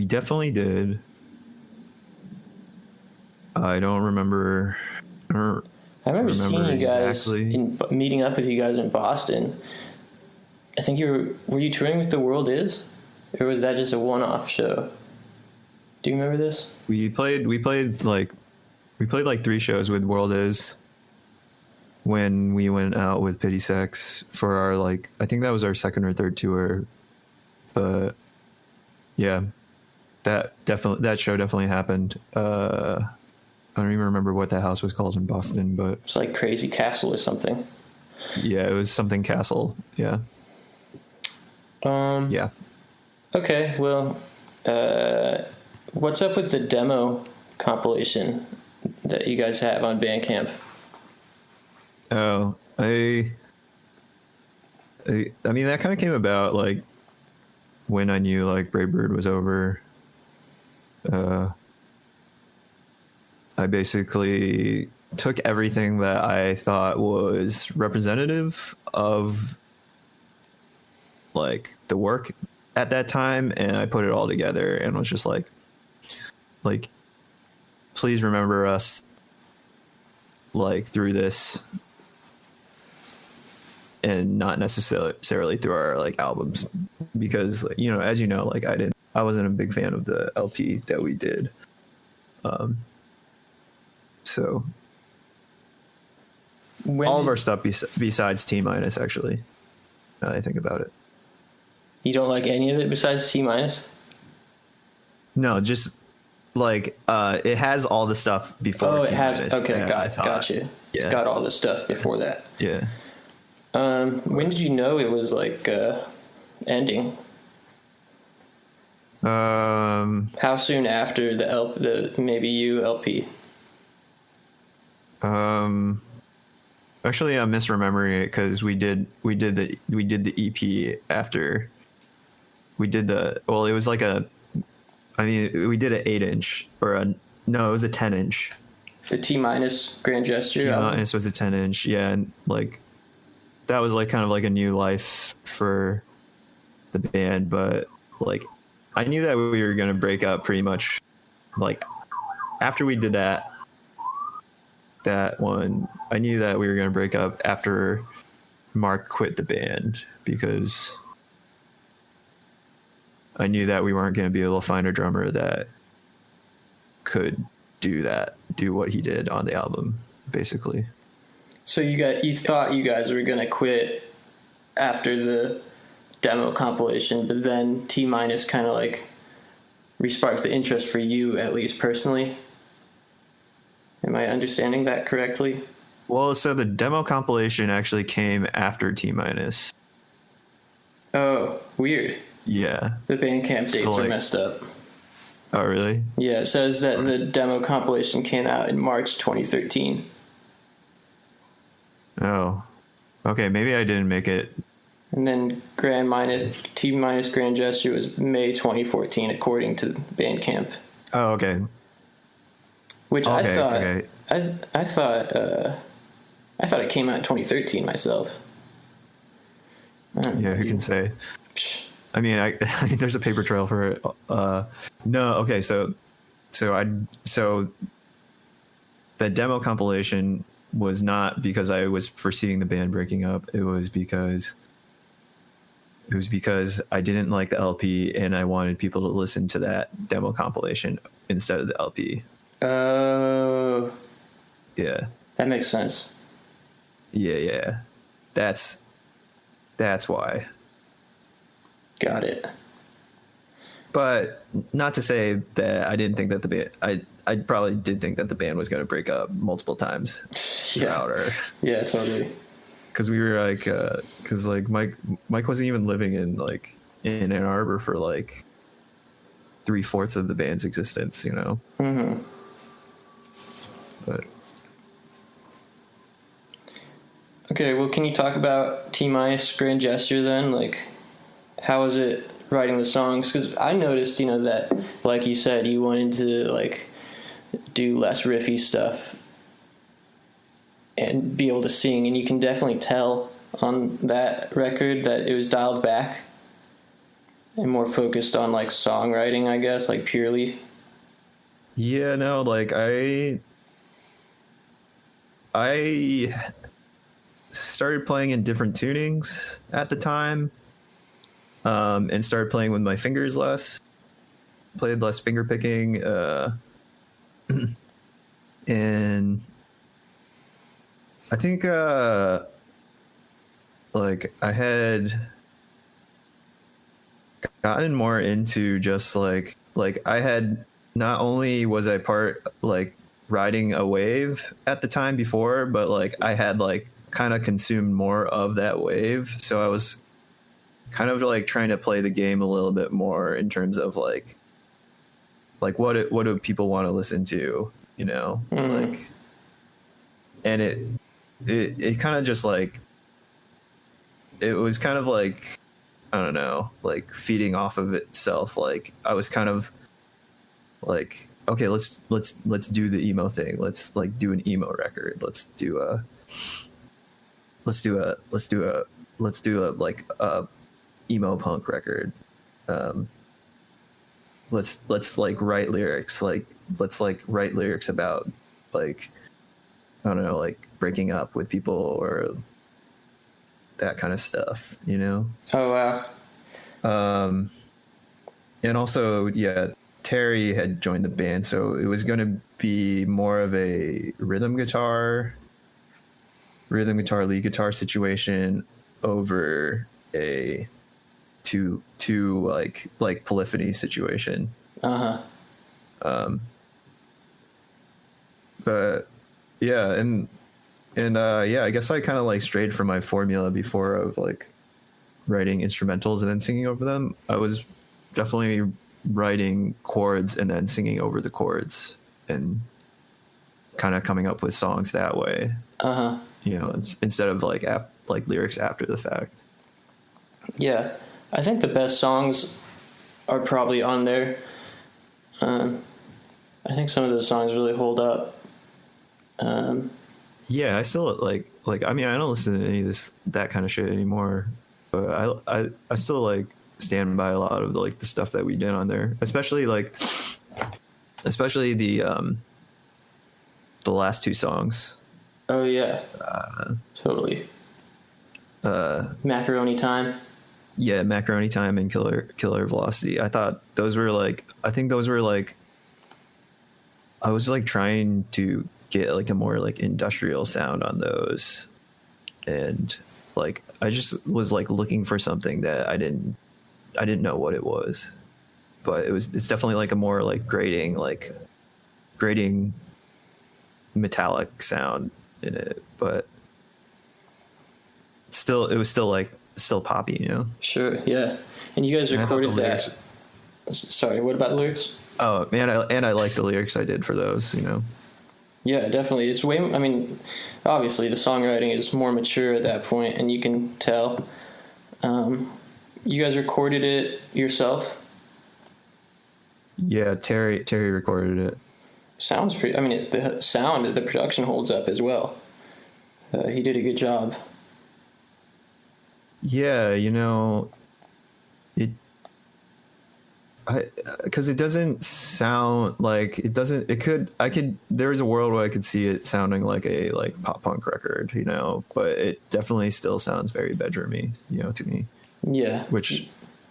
definitely did. I don't remember. I remember seeing you guys meeting up with you guys in Boston. I think were you touring with The World Is, or was that just a one-off show? Do you remember this? We played like 3 shows with World Is when we went out with Pity Sex for our like, I think that was our second or third tour. But yeah, that show definitely happened. I don't even remember what that house was called in Boston, but It's like Crazy Castle or something. yeah, it was something Castle. Yeah. Yeah. Okay, well, what's up with the demo compilation that you guys have on Bandcamp? Oh, I mean, that kind of came about like when I knew like Brave Bird was over. I basically took everything that I thought was representative of like the work at that time, and I put it all together and was just like, please remember us like through this, and not necessarily through our like albums, because you know, as you know, like I wasn't a big fan of the LP that we did. So all of our stuff besides T minus, actually, now that I think about it. You don't like any of it besides T minus? No, just like it has all the stuff before. Oh, it has. T-minus, Okay, got you. Yeah. It's got all the stuff before that. Yeah. When did you know it was like ending? How soon after the Maybe You LP? Actually, I'm misremembering it because we did the EP after we did it was like we did an 8-inch it was a 10-inch. The T minus Grand Gesture. T minus was a 10-inch, yeah, and like that was like kind of like a new life for the band, but like I knew that we were gonna break up pretty much like after we did that one. I knew that we were gonna break up after Mark quit the band, because I knew that we weren't gonna be able to find a drummer that could do what he did on the album, basically. So you thought you guys were gonna quit after the demo compilation, but then T minus kind of like resparked the interest for you, at least personally. Am I understanding that correctly? Well, so the demo compilation actually came after T minus. Oh, weird. Yeah. The Bandcamp dates are messed up. Oh, really? Yeah, it says that the demo compilation came out in March 2013. Oh. Okay, maybe I didn't make it. And then T minus Grand Gesture was May 2014, according to Bandcamp. Oh, okay. Which I thought it came out in 2013 myself. Yeah, who can say? I mean, I mean, there's a paper trail for it. No, okay, so the that demo compilation was not because I was foreseeing the band breaking up. It was because I didn't like the LP and I wanted people to listen to that demo compilation instead of the LP. Oh, Yeah. that makes sense. Yeah. That's why. Got it. But not to say that I didn't think that the band, I probably did think that the band was going to break up multiple times throughout our, Yeah, totally. because we were like, because like Mike wasn't even living in like in Ann Arbor for like 3/4 of the band's existence, you know. Mm-hmm. But Okay, well, can you talk about T-Mice Grand Gesture then? Like, how was it writing the songs? Because I noticed, that, like you said, you wanted to, like, do less riffy stuff and be able to sing, and you can definitely tell on that record that it was dialed back and more focused on, like, songwriting, I guess, like, purely. yeah, no, like I started playing in different tunings at the time, and started playing with my fingers less. Played less finger picking, and I think like I had gotten more into just like I had, not only was I part like riding a wave at the time before, but like I had like kind of consumed more of that wave, so I was kind of like trying to play the game a little bit more in terms of like what do people want to listen to, like, and it kind of just like, it was kind of like, I don't know, like feeding off of itself. Like I was kind of like, okay, let's do the emo thing. Let's like do an emo record. Let's do a like a emo punk record. Let's like write lyrics. Like let's like write lyrics about like, I don't know, like breaking up with people or that kind of stuff, Oh, wow. And also, yeah, Terry had joined the band, so it was going to be more of a rhythm guitar, lead guitar situation over a two like polyphony situation. But yeah, and yeah, I guess I kind of like strayed from my formula before of like writing instrumentals and then singing over them. I was definitely writing chords and then singing over the chords and kind of coming up with songs that way. Instead of like lyrics after the fact. Yeah, I think the best songs are probably on there. I think some of those songs really hold up. Yeah, I still like I mean, I don't listen to any of that kind of shit anymore, but I still like stand by a lot of like the stuff that we did on there, especially the last two songs. Oh yeah, totally. Macaroni Time. Yeah, Macaroni Time and Killer Velocity. I think those were like, I was like trying to get like a more like industrial sound on those, and like I just was like looking for something that I didn't know what it was, but it's definitely like a more like grating metallic sound in it, but it was still poppy, Sure, yeah. And you guys recorded that. Sorry, what about the lyrics? Oh man, I like the lyrics I did for those, Yeah, definitely. It's way. I mean, obviously the songwriting is more mature at that point, and you can tell. You guys recorded it yourself? Yeah, Terry recorded it. Sounds pretty. I mean, the production holds up as well. He did a good job. Yeah, because it doesn't sound like it doesn't. It could. I could. There's a world where I could see it sounding like a pop punk record, you know. But it definitely still sounds very bedroomy, you know, to me. Yeah. Which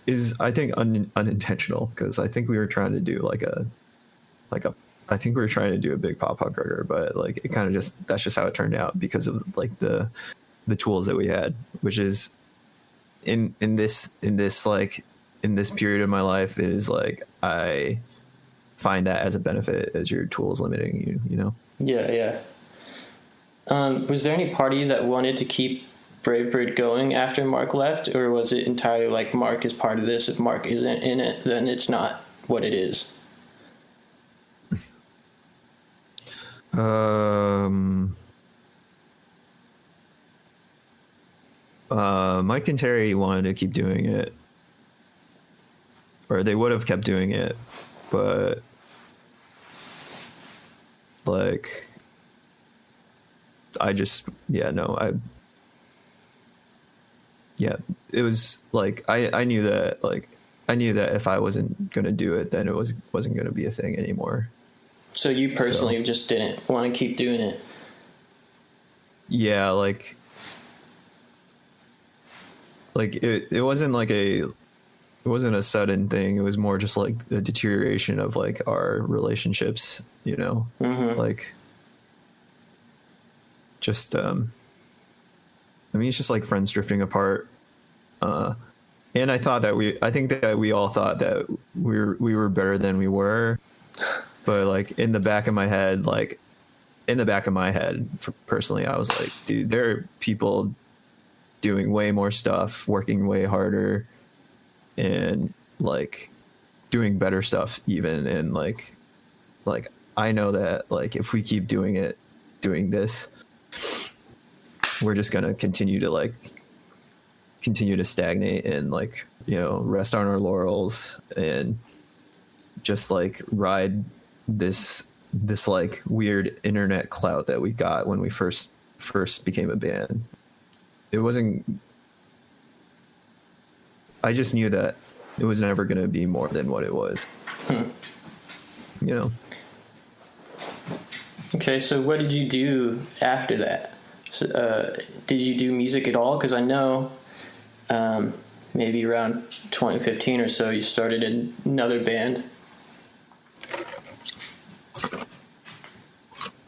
is, I think, unintentional, because I think we were trying to do I think we were trying to do a big pop punk record, but like it kind of just, that's just how it turned out because of like the tools that we had, which is in this period of my life is like, I find that as a benefit, as your tools limiting you, you know? Yeah. Was there any part of you that wanted to keep Brave Bird going after Mark left, or was it entirely like Mark is part of this? If Mark isn't in it, then it's not what it is? Mike and Terry wanted to keep doing it, or they would have kept doing it, but like I just, it was like I knew that if I wasn't gonna do it, then it wasn't gonna be a thing anymore. So you personally just didn't want to keep doing it? Yeah, like it wasn't a sudden thing. It was more just like the deterioration of like our relationships, you know. Mm-hmm. Like just I mean, it's just like friends drifting apart. And I think that we all thought that we were better than we were, but like in the back of my head, personally, I was like, dude, there are people doing way more stuff, working way harder, and like doing better stuff even. And like I know that like if we keep doing this, we're just gonna continue to stagnate and like, you know, rest on our laurels and just like ride this like weird internet clout that we got when we first became a band. It wasn't, I just knew that it was never going to be more than what it was. You know? Okay, so what did you do after that? So, did you do music at all? Because I know maybe around 2015 or so, you started another band.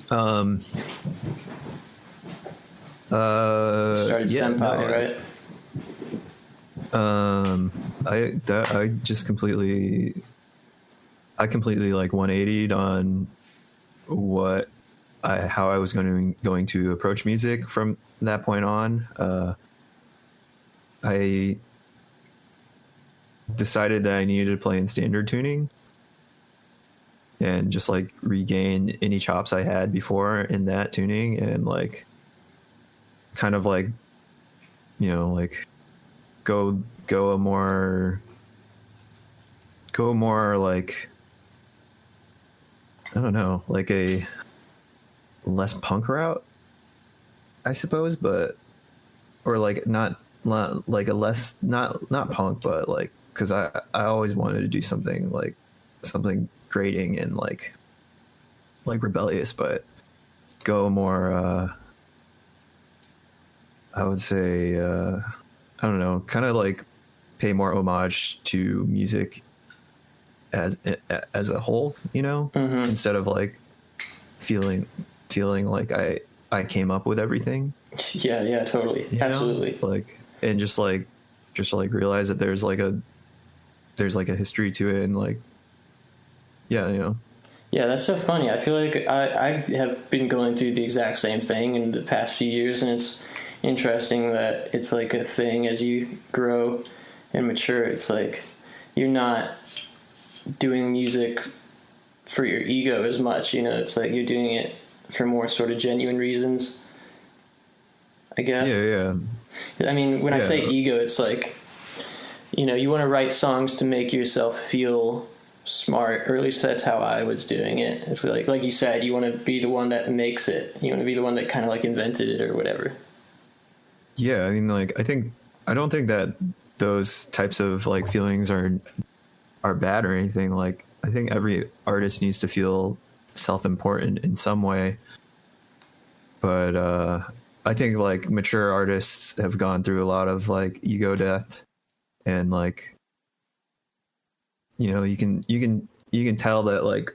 Started Senpai, right? I completely like 180'd on how I was going to approach music from that point on. I decided that I needed to play in standard tuning and just like regain any chops I had before in that tuning, and like kind of like, you know, like go a more like, I don't know, like a less punk route, I suppose, but or like not like a less not punk, but like, because I always wanted to do something grating and like rebellious, but go more I would say I don't know, kind of like pay more homage to music as a whole, you know. Mm-hmm. Instead of like feeling like I came up with everything. Yeah, totally, you absolutely. Know? Like, and just realize that there's like a history to it, and like, yeah, you know. Yeah, that's so funny. I feel like I have been going through the exact same thing in the past few years, and it's interesting that it's like a thing as you grow and mature. It's like you're not doing music for your ego as much, you know. It's like you're doing it for more sort of genuine reasons, I guess. Yeah. I mean, when I say ego, it's like, you know, you want to write songs to make yourself feel smart, or at least that's how I was doing it. It's like you said, you want to be the one that makes it. You want to be the one that kind of like invented it or whatever. Yeah, I mean, like, I don't think that those types of like feelings are are bad or anything. Like, I think every artist needs to feel self-important in some way. But I think like mature artists have gone through a lot of like ego death, and like, you know, you can tell that like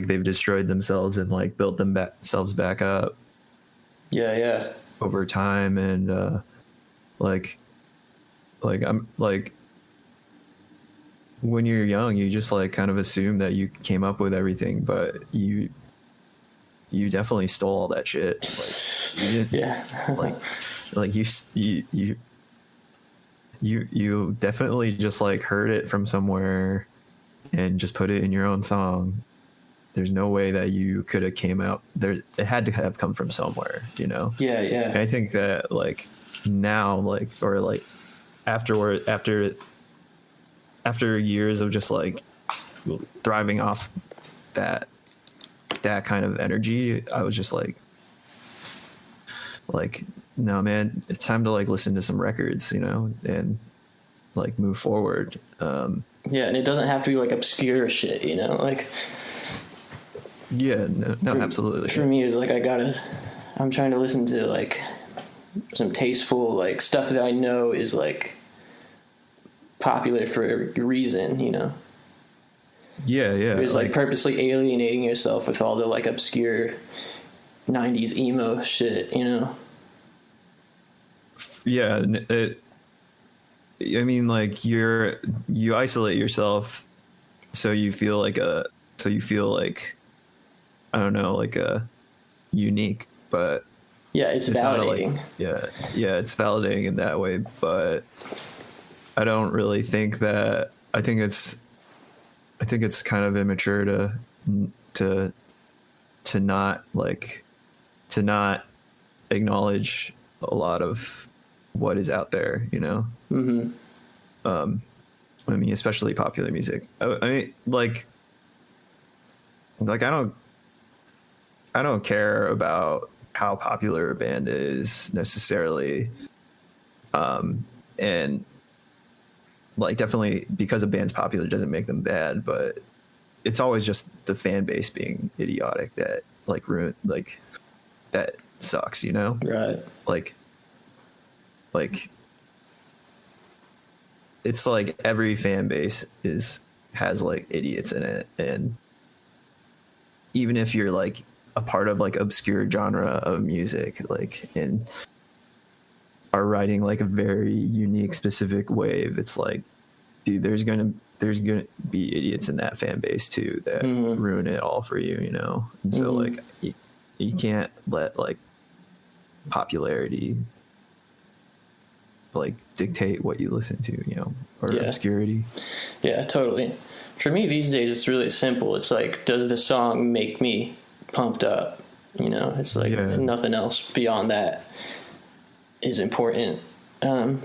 they've destroyed themselves and like built themselves back up Yeah. over time. And like I'm like, when you're young, you just like kind of assume that you came up with everything, but you definitely stole all that shit. Like, you didn't, Yeah. like you definitely just like heard it from somewhere and just put it in your own song. There's no way that you could have came out there. It had to have come from somewhere, you know? Yeah. And I think that like now, like, or like after years of just like thriving off that kind of energy, I was just like, no, man, it's time to like listen to some records, you know, and like move forward. Yeah, and it doesn't have to be like obscure shit, you know? Like, Yeah, no, absolutely. for me, it's like I'm trying to listen to like some tasteful like stuff that I know is like popular for a reason, you know? Yeah. It's like purposely alienating yourself with all the like obscure 90s emo shit, you know? Yeah, I mean, like you isolate yourself, so you feel like I don't know, like a unique, but Yeah, it's not validating. like, yeah, it's validating in that way, but I don't really think that. I think it's kind of immature to not acknowledge a lot of what is out there, you know. Mm-hmm. I mean, especially popular music. I mean, like I don't care about how popular a band is necessarily, and like definitely because a band's popular doesn't make them bad, but it's always just the fan base being idiotic that like that sucks, you know? Right. Like it's like every fan base has like idiots in it, and even if you're like a part of like obscure genre of music, like, and are writing like a very unique specific wave, it's like, dude, there's gonna be idiots in that fan base too that ruin it all for you, you know? And so like you can't let like popularity like dictate what you listen to, you know, or obscurity. Yeah, totally. For me these days it's really simple. It's like, does the song make me pumped up? You know, it's like nothing else beyond that is important. But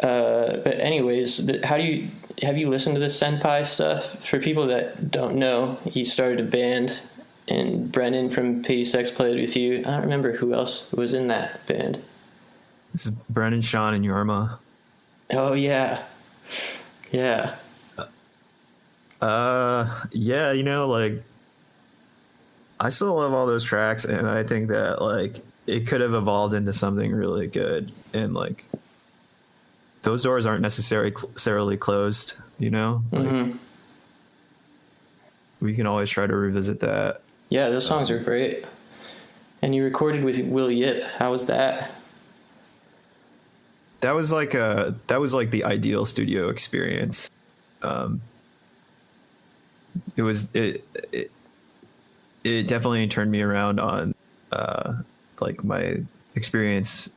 anyways, have you listened to the Senpai stuff? For people that don't know, he started a band, and Brennan from Pity Sex played with you. I don't remember who else was in that band. This is Brennan, Sean, and Yorma. Oh yeah. Yeah, you know, like I still love all those tracks, and I think that like it could have evolved into something really good, and like those doors aren't necessarily closed, you know? Like, we can always try to revisit that. Yeah, those songs are great. And you recorded with Will Yip. How was that? That was like the ideal studio experience. It definitely turned me around on like my experience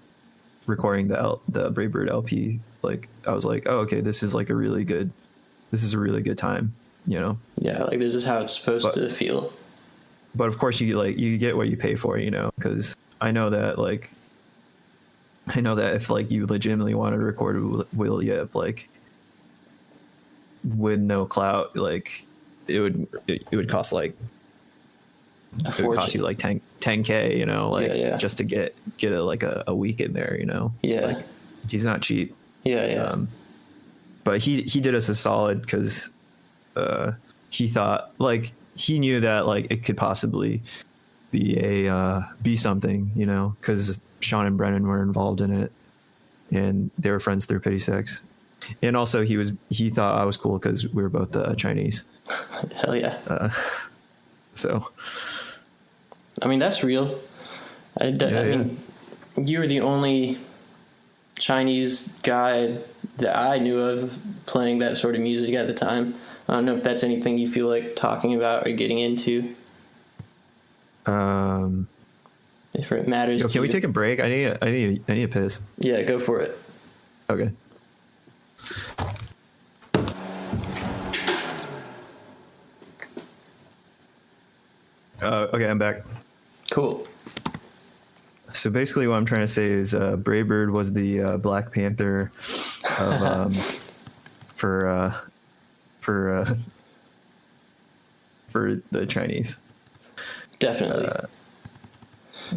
recording the Brave Bird LP. Like I was like, oh, okay, this is a really good time, you know? Yeah, like this is how it's supposed to feel. But of course you get what you pay for, you know, because I know that if like you legitimately wanted to record Will Yip, like with no clout, like it would cost like it would cost you like 10K, you know, like just to get a week in there, you know. Yeah, like he's not cheap. Yeah. but he did us a solid because he thought like he knew that like it could possibly be something, you know, because Sean and Brennan were involved in it, and they were friends through Pity Sex, and also he thought I was cool because we were both Chinese. Hell yeah. So, I mean, that's real. I mean, you were the only Chinese guy that I knew of playing that sort of music at the time. I don't know if that's anything you feel like talking about or getting into. If it matters. Can we take a break? I need a piss. Yeah, go for it. Okay. Okay, I'm back. Cool. So basically, what I'm trying to say is, Braybird was the Black Panther of for the Chinese. Definitely.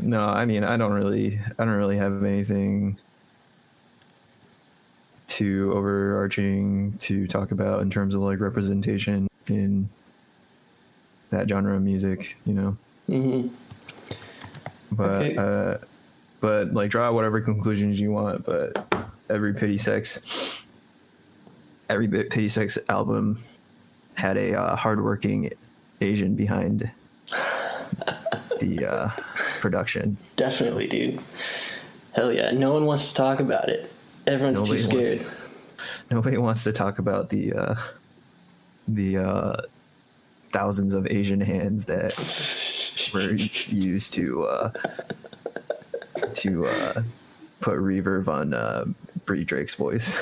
No, I mean I don't really have anything too overarching to talk about in terms of like representation in that genre of music, you know. Mm-hmm. But Okay. But like draw whatever conclusions you want. But every Pity Sex album had a hardworking Asian behind the production. Definitely, dude. Hell yeah. No one wants to talk about it. Everyone's too scared. Nobody wants to talk about the thousands of Asian hands that were used to put reverb on Bree Drake's voice.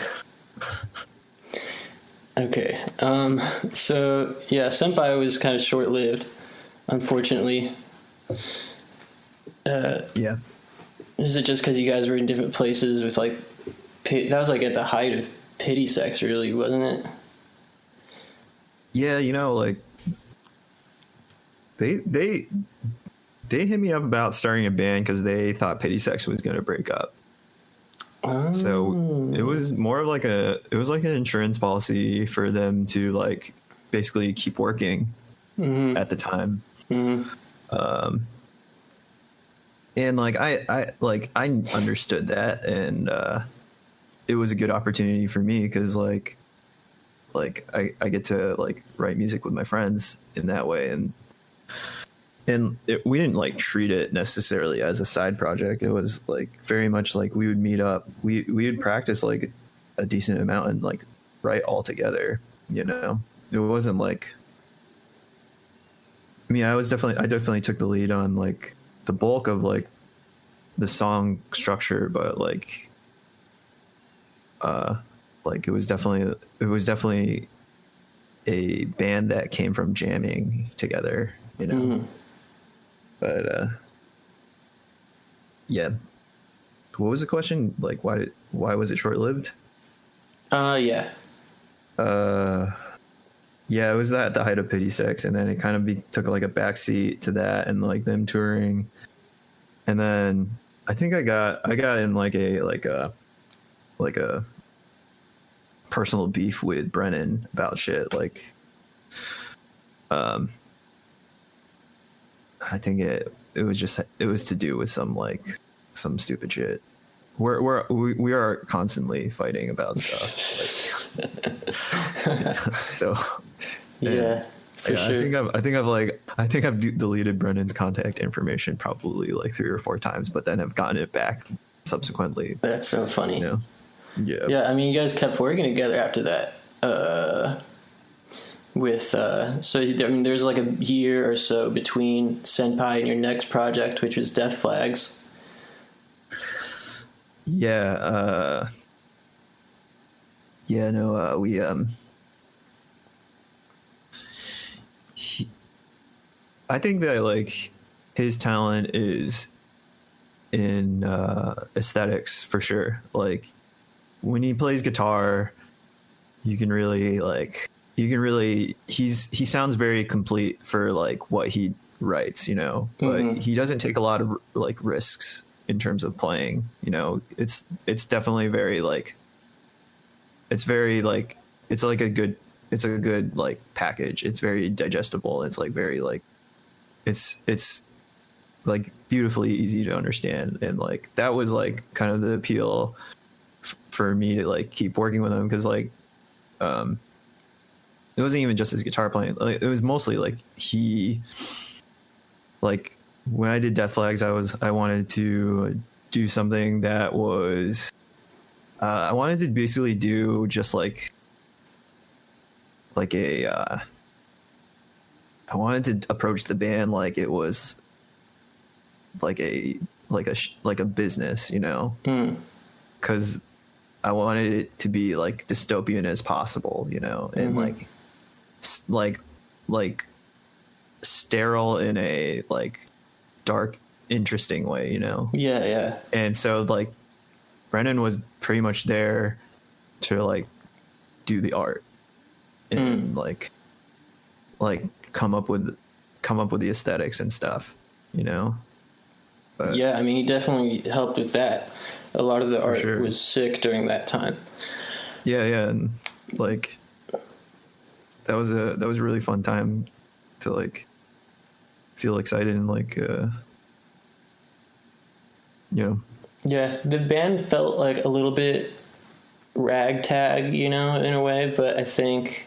Okay. So yeah, Senpai was kind of short-lived, unfortunately. Yeah. Is it just because you guys were in different places with like, that was like at the height of Pity Sex, really, wasn't it? Yeah, you know, like they hit me up about starting a band because they thought Pity Sex was going to break up. Oh. So it was more of like an insurance policy for them to like basically keep working at the time. Mm-hmm. And like I understood that, and it was a good opportunity for me because like I get to like write music with my friends in that way, and we didn't like treat it necessarily as a side project. It was like very much like we would meet up, we would practice like a decent amount and like write all together, you know. It wasn't like, I mean, I definitely took the lead on like the bulk of like the song structure, but like it was definitely a band that came from jamming together, you know. Mm-hmm. But yeah. What was the question? Like, why was it short-lived? Yeah. Yeah, it was at the height of Pity Sex, and then it kind of took like a backseat to that, and like them touring, and then I think I got in like a personal beef with Brennan about shit. Like, I think it was to do with some stupid shit. We are constantly fighting about stuff. Like, so Yeah, for sure. I think I've deleted Brennan's contact information probably like 3 or 4 times, but then have gotten it back subsequently. That's so funny. You know? Yeah. Yeah, I mean, you guys kept working together after that. So I mean, there's like a year or so between Senpai and your next project, which was Death Flags. Yeah. We I think that like his talent is in aesthetics for sure. Like when he plays guitar, he sounds very complete for like what he writes, you know. Mm-hmm. But he doesn't take a lot of like risks in terms of playing, you know. It's definitely very like it's like it's a good like package. It's very digestible. It's like very like it's like beautifully easy to understand, and like that was like kind of the appeal for me to like keep working with him, because like it wasn't even just his guitar playing. Like, it was mostly like he, like when I did Death Flags, I wanted to do something that was I wanted to basically do just like a I wanted to approach the band like it was like a business, you know, because I wanted it to be like dystopian as possible, you know, and like sterile in a like dark, interesting way, you know. Yeah. And so like Brennan was pretty much there to like do the art and like come up with the aesthetics and stuff, you know. But, yeah, I mean, he definitely helped with that. A lot of the art sure. was sick during that time. yeah, and like that was a really fun time to like feel excited and like you know. Yeah, the band felt like a little bit ragtag, you know, in a way, but I think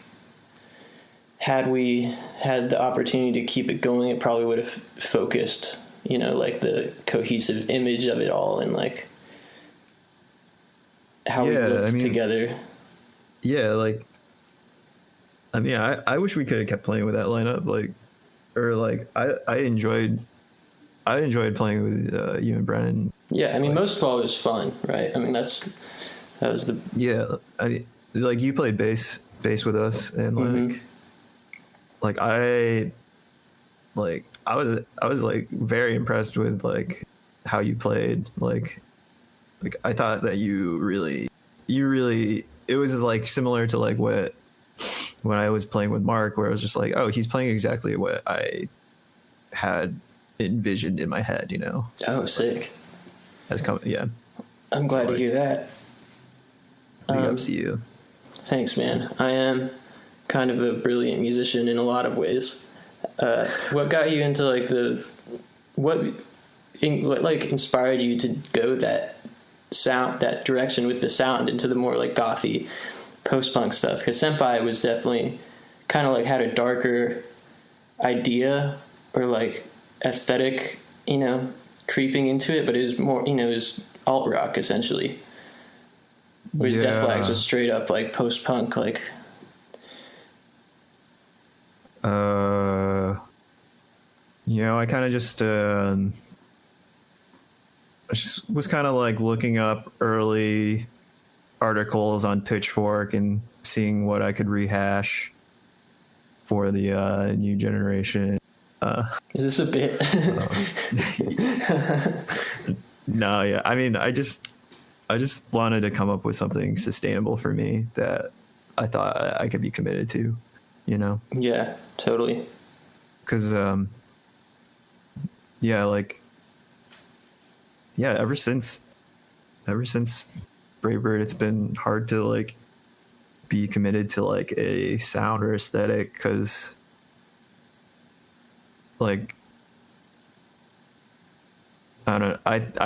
had we had the opportunity to keep it going, it probably would have focused, you know, like the cohesive image of it all and like how we looked together. Yeah, like I mean, I wish we could have kept playing with that lineup, like, or like I enjoyed playing with you and Brennan. Yeah, I mean, like, most of all, it was fun, right? I mean, that was the I like you played bass with us, and like I was like very impressed with like how you played, like I thought that you really it was like similar to like when I was playing with Mark, where I was just like, oh, he's playing exactly what I had envisioned in my head, you know. Oh, sick. Yeah, I'm glad to hear that. Big ups to you. Thanks, man. I am kind of a brilliant musician in a lot of ways. What got you into like what like inspired you to go that direction with the sound into the more like gothy post-punk stuff? Because Senpai was definitely kind of like had a darker idea or like aesthetic, you know, creeping into it, but it was more, you know, it was alt rock essentially. Whereas Death Flags was straight up like post-punk, like. You know, I kind of just was kind of like looking up early articles on Pitchfork and seeing what I could rehash for the new generation. Is this a bit? No, yeah. I mean, I just wanted to come up with something sustainable for me that I thought I could be committed to, you know? Yeah, totally. Because, yeah, like, yeah, ever since Bravebird, it's been hard to like be committed to like a sound or aesthetic, because like I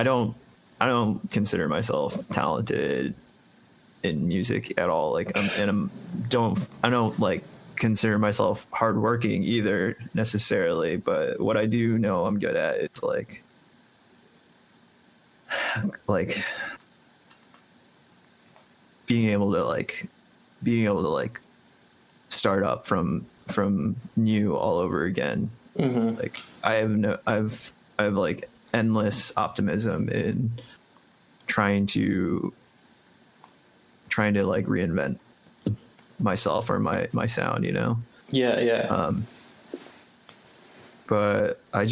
don't consider myself talented in music at all. Like I don't like consider myself hardworking either necessarily, but what I do know I'm good at is like being able to like start up from new all over again. Like I have like endless optimism in trying to like reinvent myself or my sound, you know? Yeah. But I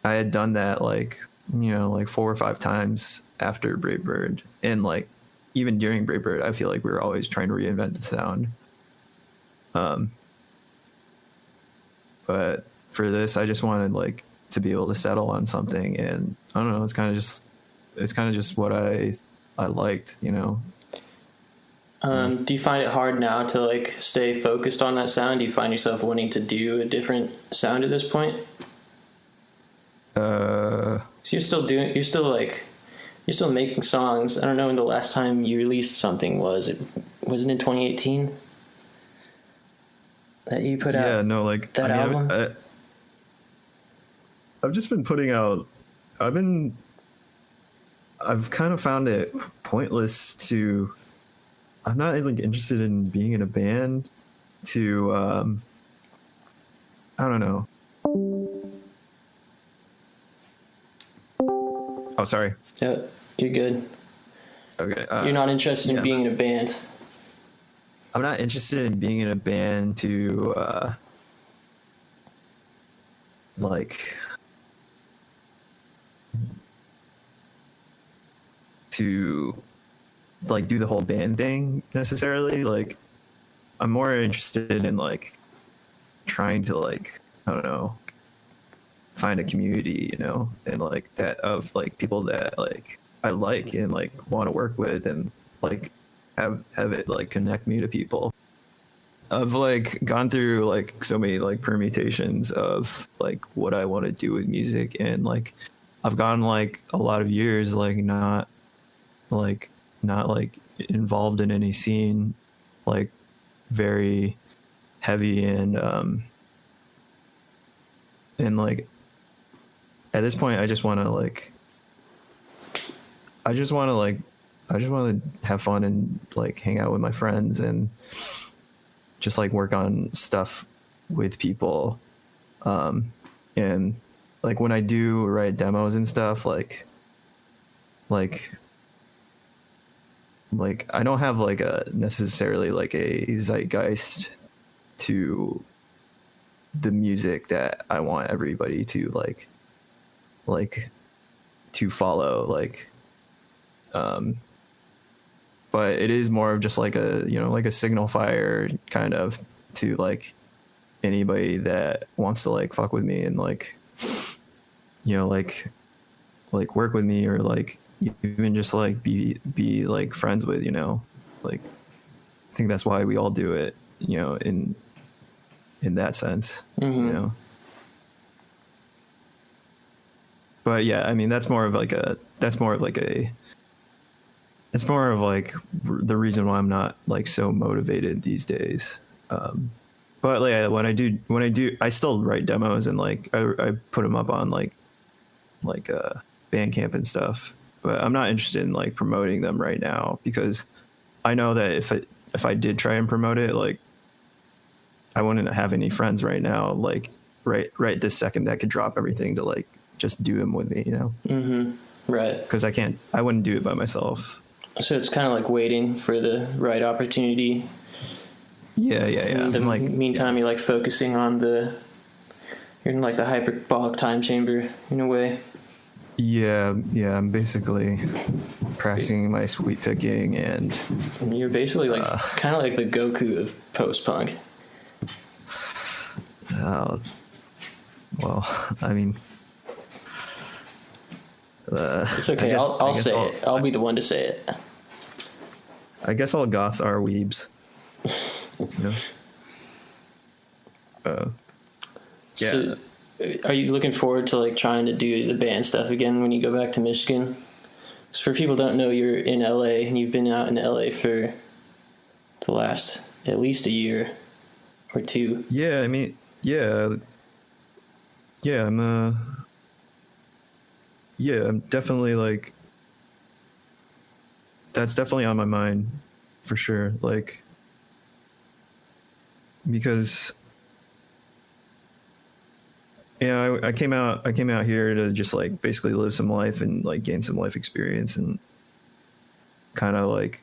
had done that like, you know, like 4 or 5 times after Bravebird, and like even during Bravebird, I feel like we were always trying to reinvent the sound. But for this, I just wanted like to be able to settle on something, and I don't know, it's kind of just what I liked, you know. Do you find it hard now to like stay focused on that sound? Do you find yourself wanting to do a different sound at this point? So you're still making songs. I don't know when the last time you released something was. It wasn't in 2018 that you put out. Yeah, no, like that album. I've just been putting out. I've kind of found it pointless to. I'm not like interested in being in a band. To I don't know. Oh, sorry. Yeah, you're good. Okay. You're not interested in being in a band. I'm not interested in being in a band to like do the whole band thing necessarily. Like I'm more interested in like trying to like, I don't know, find a community, you know, and like that of like people that like I like and like want to work with and like have it like connect me to people. I've like gone through like so many like permutations of like what I want to do with music, and like I've gone like a lot of years like not involved in any scene, like very heavy and like at this point I just want to have fun and like hang out with my friends and just like work on stuff with people. And like when I do write demos and stuff, like I don't have like a necessarily like a zeitgeist to the music that I want everybody to like to follow, but it is more of just like a, you know, like a signal fire kind of to like anybody that wants to like fuck with me and like, you know, like work with me or like even just like be like friends with, you know, like I think that's why we all do it, you know, in that sense, Mm-hmm. you know. But yeah, I mean, that's more of like the reason why I'm not like so motivated these days. But yeah, when I do, I still write demos and like I put them up on like Bandcamp and stuff. But I'm not interested in like promoting them right now because I know that if I did try and promote it, like I wouldn't have any friends right now, like right this second that could drop everything to like just do them with me, you know? Mm-hmm. Right. Because I wouldn't do it by myself. So it's kind of like waiting for the right opportunity. Yeah. In the meantime, you're like focusing on you're in like the hyperbolic time chamber in a way. Yeah. I'm basically practicing my sweep picking and you're basically like kind of like the Goku of post-punk. Well, I mean, it's okay. I'll say it. I'll be the one to say it. I guess all goths are weebs. You know? Yeah. So, are you looking forward to like trying to do the band stuff again when you go back to Michigan? Because for people who don't know, you're in LA and you've been out in LA for the last at least a year or two. Yeah, I mean, yeah, I'm definitely like, that's definitely on my mind for sure. Like, because, yeah, I came out here to just like basically live some life and like gain some life experience and kind of like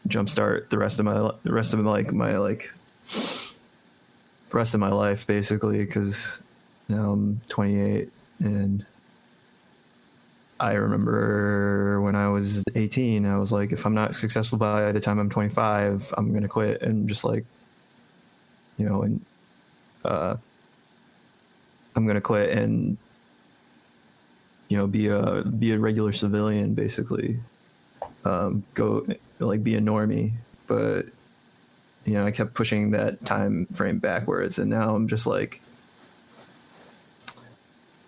jumpstart the rest of my life basically, because now I'm 28 and I remember when I was 18 I was like, if I'm not successful by the time I'm 25 I'm gonna quit and just like, you know, and I'm gonna quit and, you know, be a regular civilian basically, go like be a normie, but you know, I kept pushing that time frame backwards, and now I'm just like,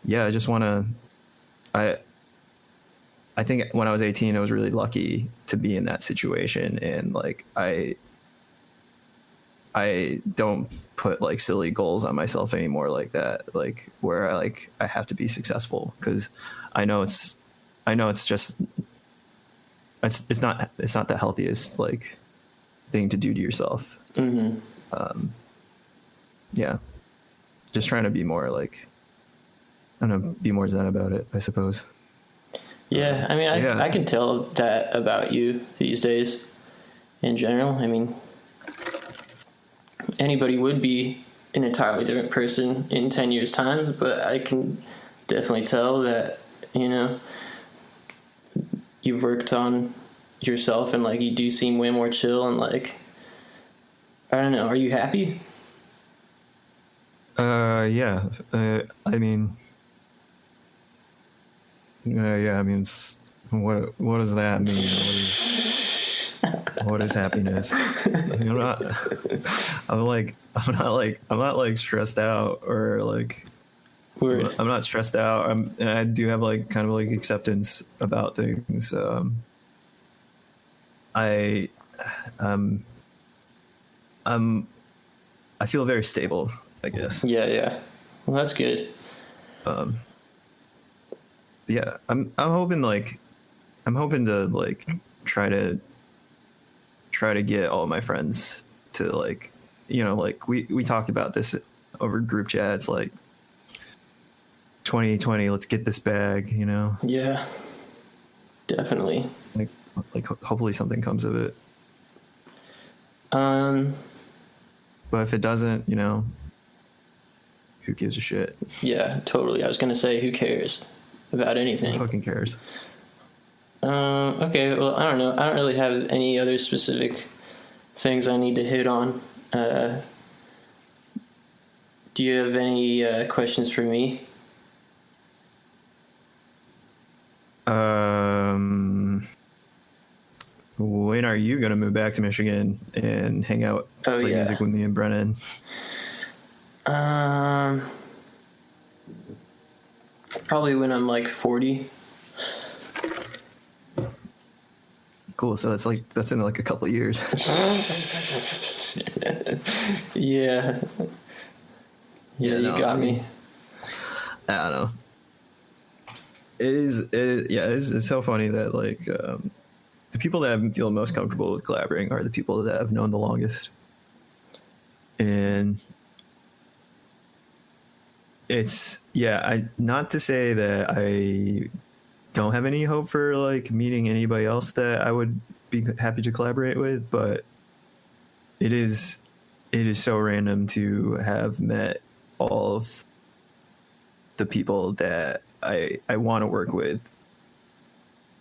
yeah, I just want to. I think when I was 18, I was really lucky to be in that situation, and like I don't put like silly goals on myself anymore like that, like where I have to be successful, because I know it's just it's not the healthiest like thing to do to yourself. Mm-hmm. Yeah, just trying to be more like, I don't know, be more zen about it, I suppose. Yeah, I mean, Yeah. I can tell that about you these days in general. I mean, anybody would be an entirely different person in 10 years' time, but I can definitely tell that, you know, you've worked on yourself, and like you do seem way more chill, and like, I don't know, are you happy? Yeah. I mean, yeah. I mean, it's, what does that mean? What is happiness? I mean, I'm not like stressed out or like. Word. I'm not stressed out. And I do have like kind of like acceptance about things. I feel very stable, I guess. Yeah. Well, that's good. Yeah, I'm hoping to like try to get all my friends to like, you know, like we talked about this over group chats, like 2020, let's get this bag, you know. Yeah, definitely. Like hopefully something comes of it. But if it doesn't, you know, who gives a shit? yeah, totally. I was gonna say, who cares about anything? Who fucking cares? Okay, well, I don't know. I don't really have any other specific things I need to hit on. Do you have any questions for me? When are you gonna move back to Michigan and hang out, play music with me and Brennan? Probably when I'm like 40. Cool. So that's in like a couple of years. Yeah. Yeah, you no, got me. I don't know. It is. Yeah, it's so funny that like the people that I feel most comfortable with collaborating are the people that I've known the longest, and it's not to say that I don't have any hope for like meeting anybody else that I would be happy to collaborate with, but it is so random to have met all of the people that I want to work with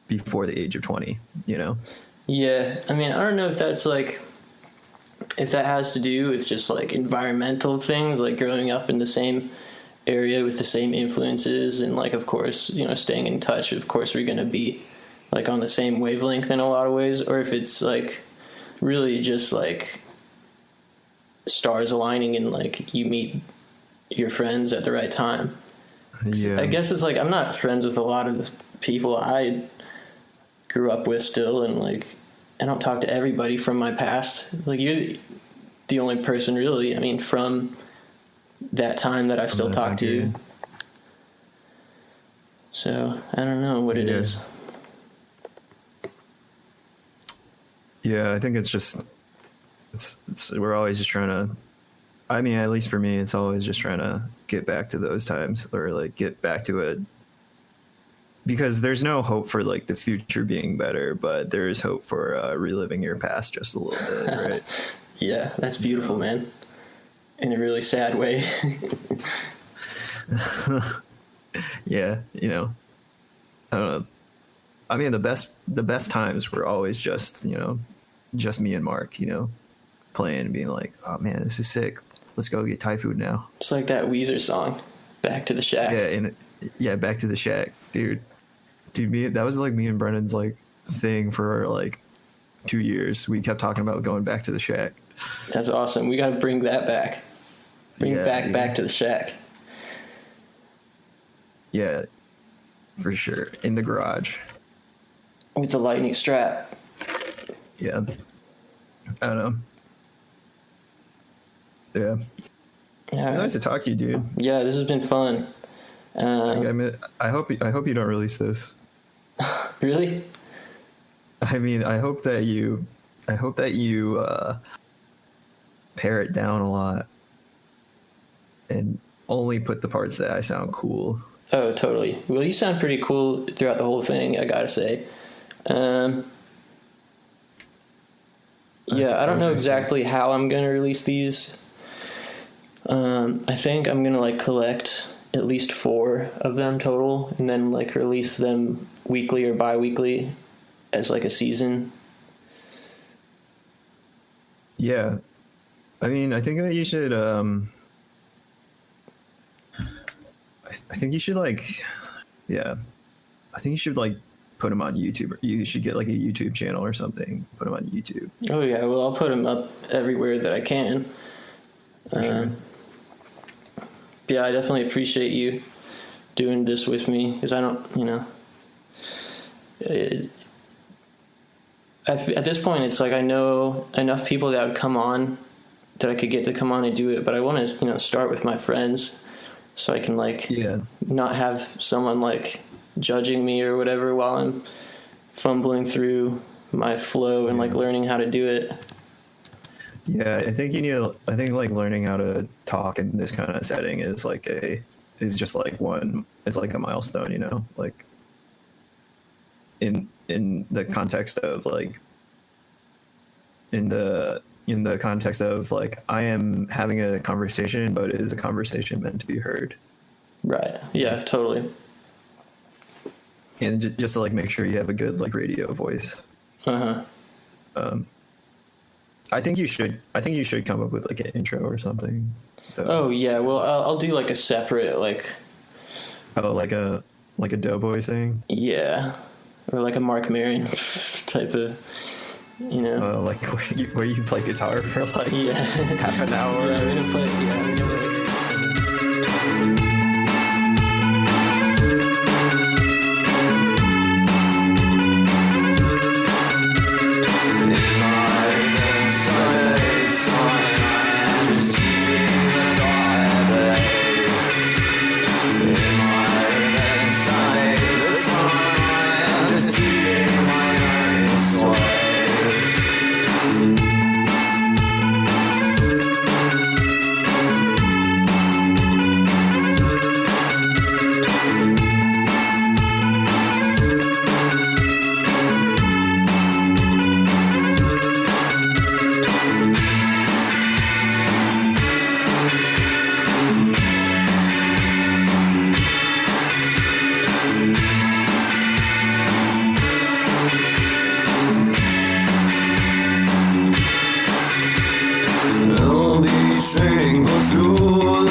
before the age of 20, you know? Yeah, I mean, I don't know if that's like, if that has to do with just like environmental things, like growing up in the same area with the same influences, and like, of course, you know, staying in touch. Of course, we're going to be like on the same wavelength in a lot of ways, or if it's like really just like stars aligning and like you meet your friends at the right time. Yeah. I guess it's like I'm not friends with a lot of the people I grew up with still, and like I don't talk to everybody from my past. Like you're the only person really, I mean, from that time that I still talk to you. So I don't know what it is. Yeah, I think it's just we're always just trying to, I mean, at least for me, it's always just trying to get back to those times, or like get back to it, because there's no hope for like the future being better, but there is hope for reliving your past just a little bit, right? Yeah, that's beautiful, man. In a really sad way. Yeah, you know, I don't know. I mean, the best times were always just, you know, just me and Mark, you know, playing and being like, oh man, this is sick. Let's go get Thai food now. It's like that Weezer song, Back to the Shack. Yeah, Back to the Shack, dude. That was like me and Brennan's like thing for like 2 years, we kept talking about going back to the shack. That's awesome. We got to bring that back. Bring it Yeah, back to the shack. Yeah, for sure. In the garage. With the lightning strap. Yeah. I don't know. Yeah. Yeah, It's nice to talk to you, dude. yeah, this has been fun. I hope you don't release this. Really? I mean, I hope that you pare it down a lot and only put the parts that I sound cool. Oh, totally. Well, you sound pretty cool throughout the whole thing, I gotta say. Yeah, I don't know exactly how I'm gonna release these. I think I'm gonna like collect at least 4 of them total, and then like release them weekly or bi-weekly as like a season. Yeah. I mean, I think that you should I think you should like put them on YouTube. You should get like a YouTube channel or something. Put them on YouTube. Oh yeah, well I'll put them up everywhere that I can. Sure. Yeah, I definitely appreciate you doing this with me, because I don't, at this point it's like I know enough people that would come on that I could get to come on and do it, but I want to start with my friends so I can like not have someone like judging me or whatever while I'm fumbling through my flow and like learning how to do it. Yeah, I think like learning how to talk in this kind of setting is just like it's like a milestone, like in the context of like in the context of like I am having a conversation, but it is a conversation meant to be heard. Right. Yeah, totally. And just to like make sure you have a good like radio voice. I think you should come up with like an intro or something. Oh yeah, well I'll do like a separate like like a Doughboy thing. Yeah, or like a Mark Maron type of, like where you play guitar for like half an hour. Yeah, we're gonna play. I'll be sing the truth.